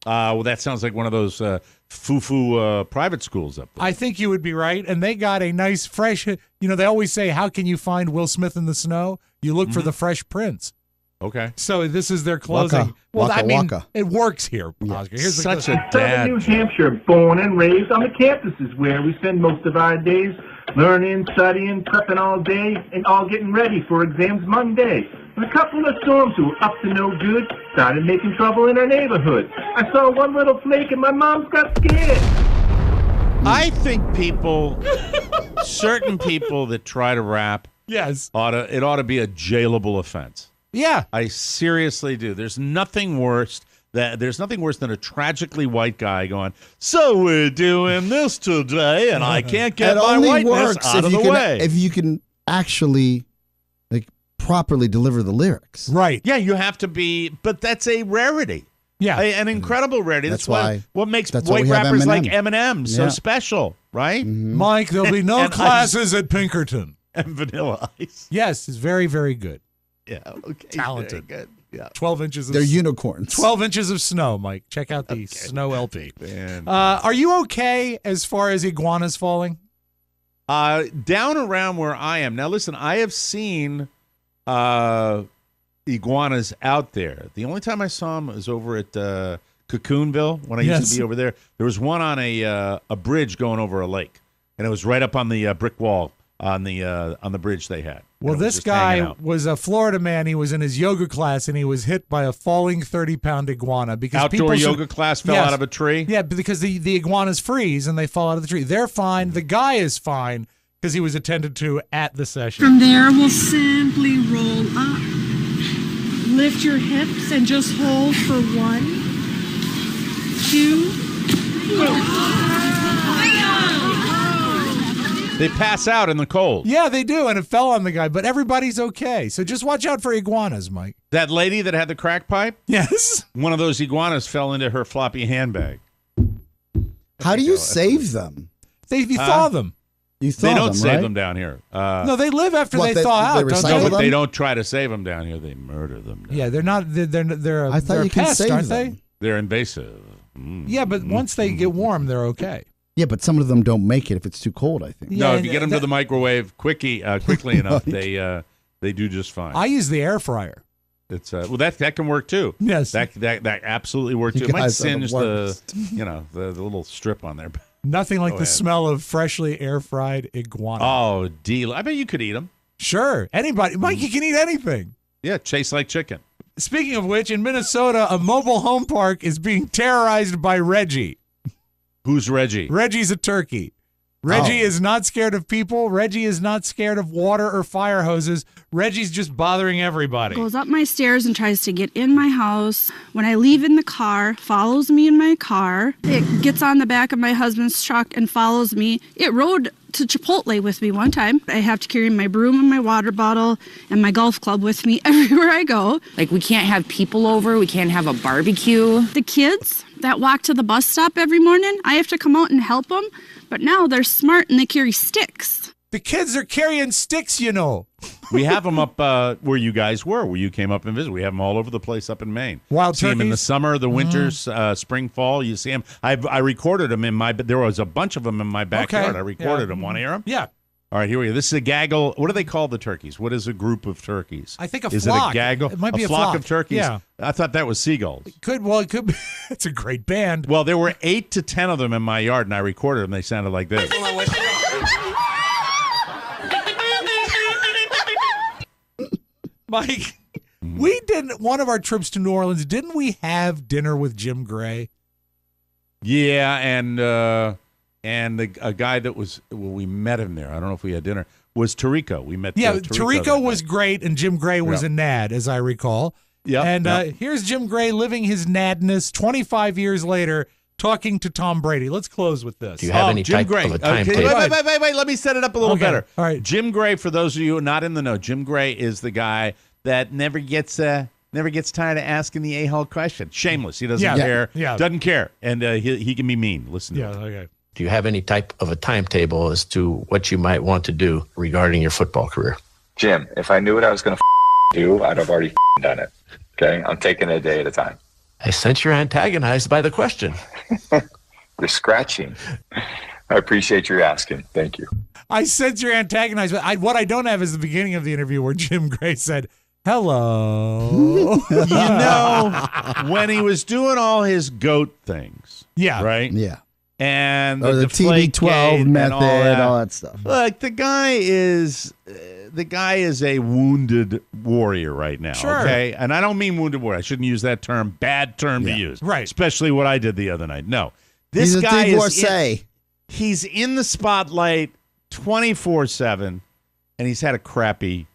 Well, that sounds like one of those foo-foo private schools up there. I think you would be right. And they got a nice, fresh, they always say, how can you find Will Smith in the snow? You look for the Fresh Prince. Okay. So this is their closing. Waka. It works here, Oscar. Here's Such a Southern dad. New Hampshire, born and raised on the campuses where we spend most of our days learning, studying, prepping all day, and all getting ready for exams Monday. And a couple of storms who were up to no good started making trouble in our neighborhood. I saw one little flake and my mom got scared. I think certain people that try to rap, yes, it ought to be a jailable offense. Yeah, I seriously do. There's nothing worse than a tragically white guy going, "So we're doing this today, and I can't get my whiteness out of the way." If you can actually properly deliver the lyrics, right? Yeah, you have to be, but that's a rarity. Yeah, an incredible rarity. That's what makes that's white why we have rappers Eminem. like Eminem so Yeah. special, right? Mike, there'll be no classes at Pinkerton. And Vanilla Ice. Yes, it's very, very good. Yeah, okay. Talented. Very good. Yeah. 12 inches of They're unicorns. 12 inches of snow, Mike. Check out the Snow LP. Man. Are you okay as far as iguanas falling? Down around where I am. Now, listen, I have seen iguanas out there. The only time I saw them was over at Cocoonville when I used to be over there. There was one on a bridge going over a lake, and it was right up on the brick wall on the bridge they had. Well, this guy was a Florida man. He was in his yoga class, and he was hit by a falling 30-pound iguana. Because outdoor yoga class fell out of a tree? Yeah, because the iguanas freeze, and they fall out of the tree. They're fine. The guy is fine because he was attended to at the session. From there, we'll simply roll up. Lift your hips and just hold for 1, 2, 3. They pass out in the cold. Yeah, they do, and it fell on the guy, but everybody's okay. So just watch out for iguanas, Mike. That lady that had the crack pipe? Yes. One of those iguanas fell into her floppy handbag. How do you save them? You thaw them. You thaw They don't them, save right? them down here. No, they live after they thaw out. They don't recycle they? But they don't try to save them down here. They murder them. Yeah, they're not. They're I thought they're you a can pest, save aren't them. they? They're invasive. Yeah, but once they get warm, they're okay. Yeah, but some of them don't make it if it's too cold, I think. No, if you get them to the microwave quickly enough, they do just fine. I use the air fryer. It's well that can work too. Yes, that absolutely works You too. It might guys are the singe worst. the little strip on there. Nothing like Go the ahead. smell of freshly air fried iguana. Oh, deal! I bet you could eat them. Sure, anybody, Mike, you can eat anything. Yeah, chase like chicken. Speaking of which, in Minnesota, a mobile home park is being terrorized by Reggie. Who's Reggie? Reggie's a turkey. Reggie is not scared of people. Reggie is not scared of water or fire hoses. Reggie's just bothering everybody. Goes up my stairs and tries to get in my house. When I leave in the car, follows me in my car. It gets on the back of my husband's truck and follows me. It rode to Chipotle with me one time. I have to carry my broom and my water bottle and my golf club with me everywhere I go. Like, we can't have people over. We can't have a barbecue. The kids that walk to the bus stop every morning, I have to come out and help them. But now they're smart and they carry sticks. The kids are carrying sticks, you know. We have them up where you guys were, where you came up and visited. We have them all over the place up in Maine. Wild see them in the turkeys? summer, the winters, spring, fall. You see them. I recorded them but there was a bunch of them in my backyard. Okay. I recorded Yeah. them. Want to hear them? Yeah. All right, here we go. This is a gaggle. What do they call the turkeys? What is a group of turkeys? I think a is flock. It a gaggle? It might be a flock flock. of turkeys. Yeah. I thought that was seagulls. It could be. It's a great band. Well, there were 8 to 10 of them in my yard, and I recorded them. They sounded like this. Mike, we didn't. One of our trips to New Orleans, didn't we have dinner with Jim Gray? Yeah, and a guy that was we met him there. I don't know if we had dinner. Was Tarico? We met. Yeah, Tarico Tarico was great, and Jim Gray was a nad, as I recall. Yeah, and here's Jim Gray living his nadness 25 years later, talking to Tom Brady. Let's close with this. Do you have any Jim type Gray. of a timetable? Wait. Let me set it up a little Okay. better. All right. Jim Gray, for those of you who are not in the know, Jim Gray is the guy that never gets tired of asking the a-hole question. Shameless. He doesn't care. Yeah. Doesn't care. And he can be mean. Listen to him. Okay. Do you have any type of a timetable as to what you might want to do regarding your football career? Jim, if I knew what I was going to do, I'd have already done it. Okay? I'm taking it a day at a time. I sense you're antagonized by the question. You're scratching. I appreciate your asking. Thank you. I sense you're antagonized. But what I don't have is the beginning of the interview where Jim Gray said, Hello. You know, when he was doing all his goat things. Yeah. Right? Yeah. And Or the TB12 method, all that stuff. Look, the guy is a wounded warrior right now. Sure. Okay, and I don't mean wounded warrior. I shouldn't use that term. Bad term to use. Right. Especially what I did the other night. No, this He's guy a divorcee. He's in the spotlight 24/7, and he's had a crappy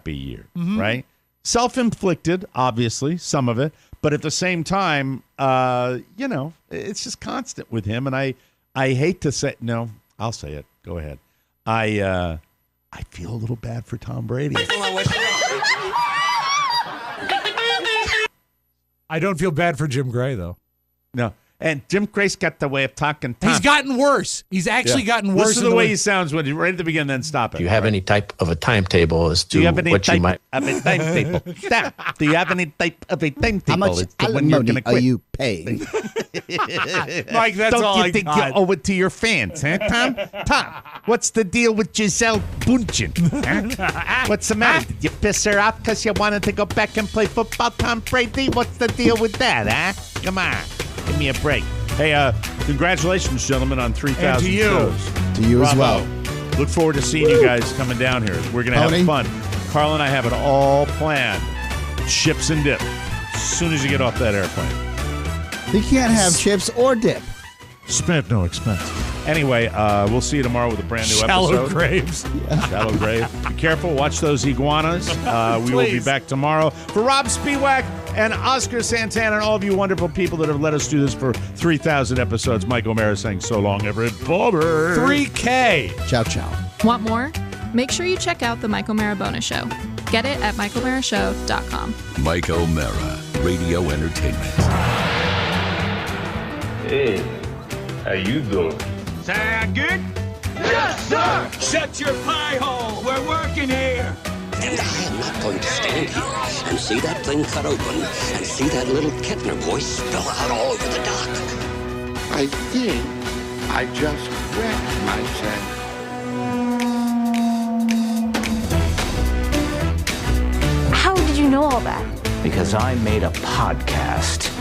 year. Mhm. Right. Self-inflicted, obviously, some of it. But at the same time, it's just constant with him. And I hate to say, no, I'll say it. Go ahead. I feel a little bad for Tom Brady. I don't feel bad for Jim Gray, though. No. And Jim Gray's got the way of talking. He's gotten worse. He's actually gotten worse. Listen to the way he sounds when right at the beginning, then stop it. Do you have any type of a timetable as to what you might... Of a timetable? Stop. Do you have any type of a timetable? How much as to when you're alimony gonna quit? are you paying? Mike, that's Don't all you I think got. you owe it to your fans, huh, Tom? Tom, what's the deal with Giselle Bundchen? Huh? What's the matter? Did you piss her off because you wanted to go back and play football, Tom Brady? What's the deal with that, huh? Come on, give me a break. Hey, congratulations, gentlemen, on 3,000 And to you. shows. To you as Bravo. well. Look forward to seeing you guys coming down here. We're going to have Pony. fun. Carl and I have it all planned. Chips and dip. As soon as you get off that airplane. He can't have chips or dip. Spent no expense. Anyway, we'll see you tomorrow with a brand new Shallow episode. graves. Shallow grave. Be careful. Watch those iguanas. We will be Please. back tomorrow. For Rob Spiewak and Oscar Santana and all of you wonderful people that have let us do this for 3,000 episodes, Mike O'Mara saying so long, Everett Palmer. 3K. Ciao, ciao. Want more? Make sure you check out the Mike O'Mara Bonus Show. Get it at MikeO'MaraShow.com. Mike O'Mara, Radio Entertainment. Hey, how you doing? Say I'm good? Yes, sir! Shut your pie hole! We're working here! And I am not going to stand here and see that thing cut open and see that little Kettner boy spill out all over the dock. I think I just wrecked myself. How did you know all that? Because I made a podcast.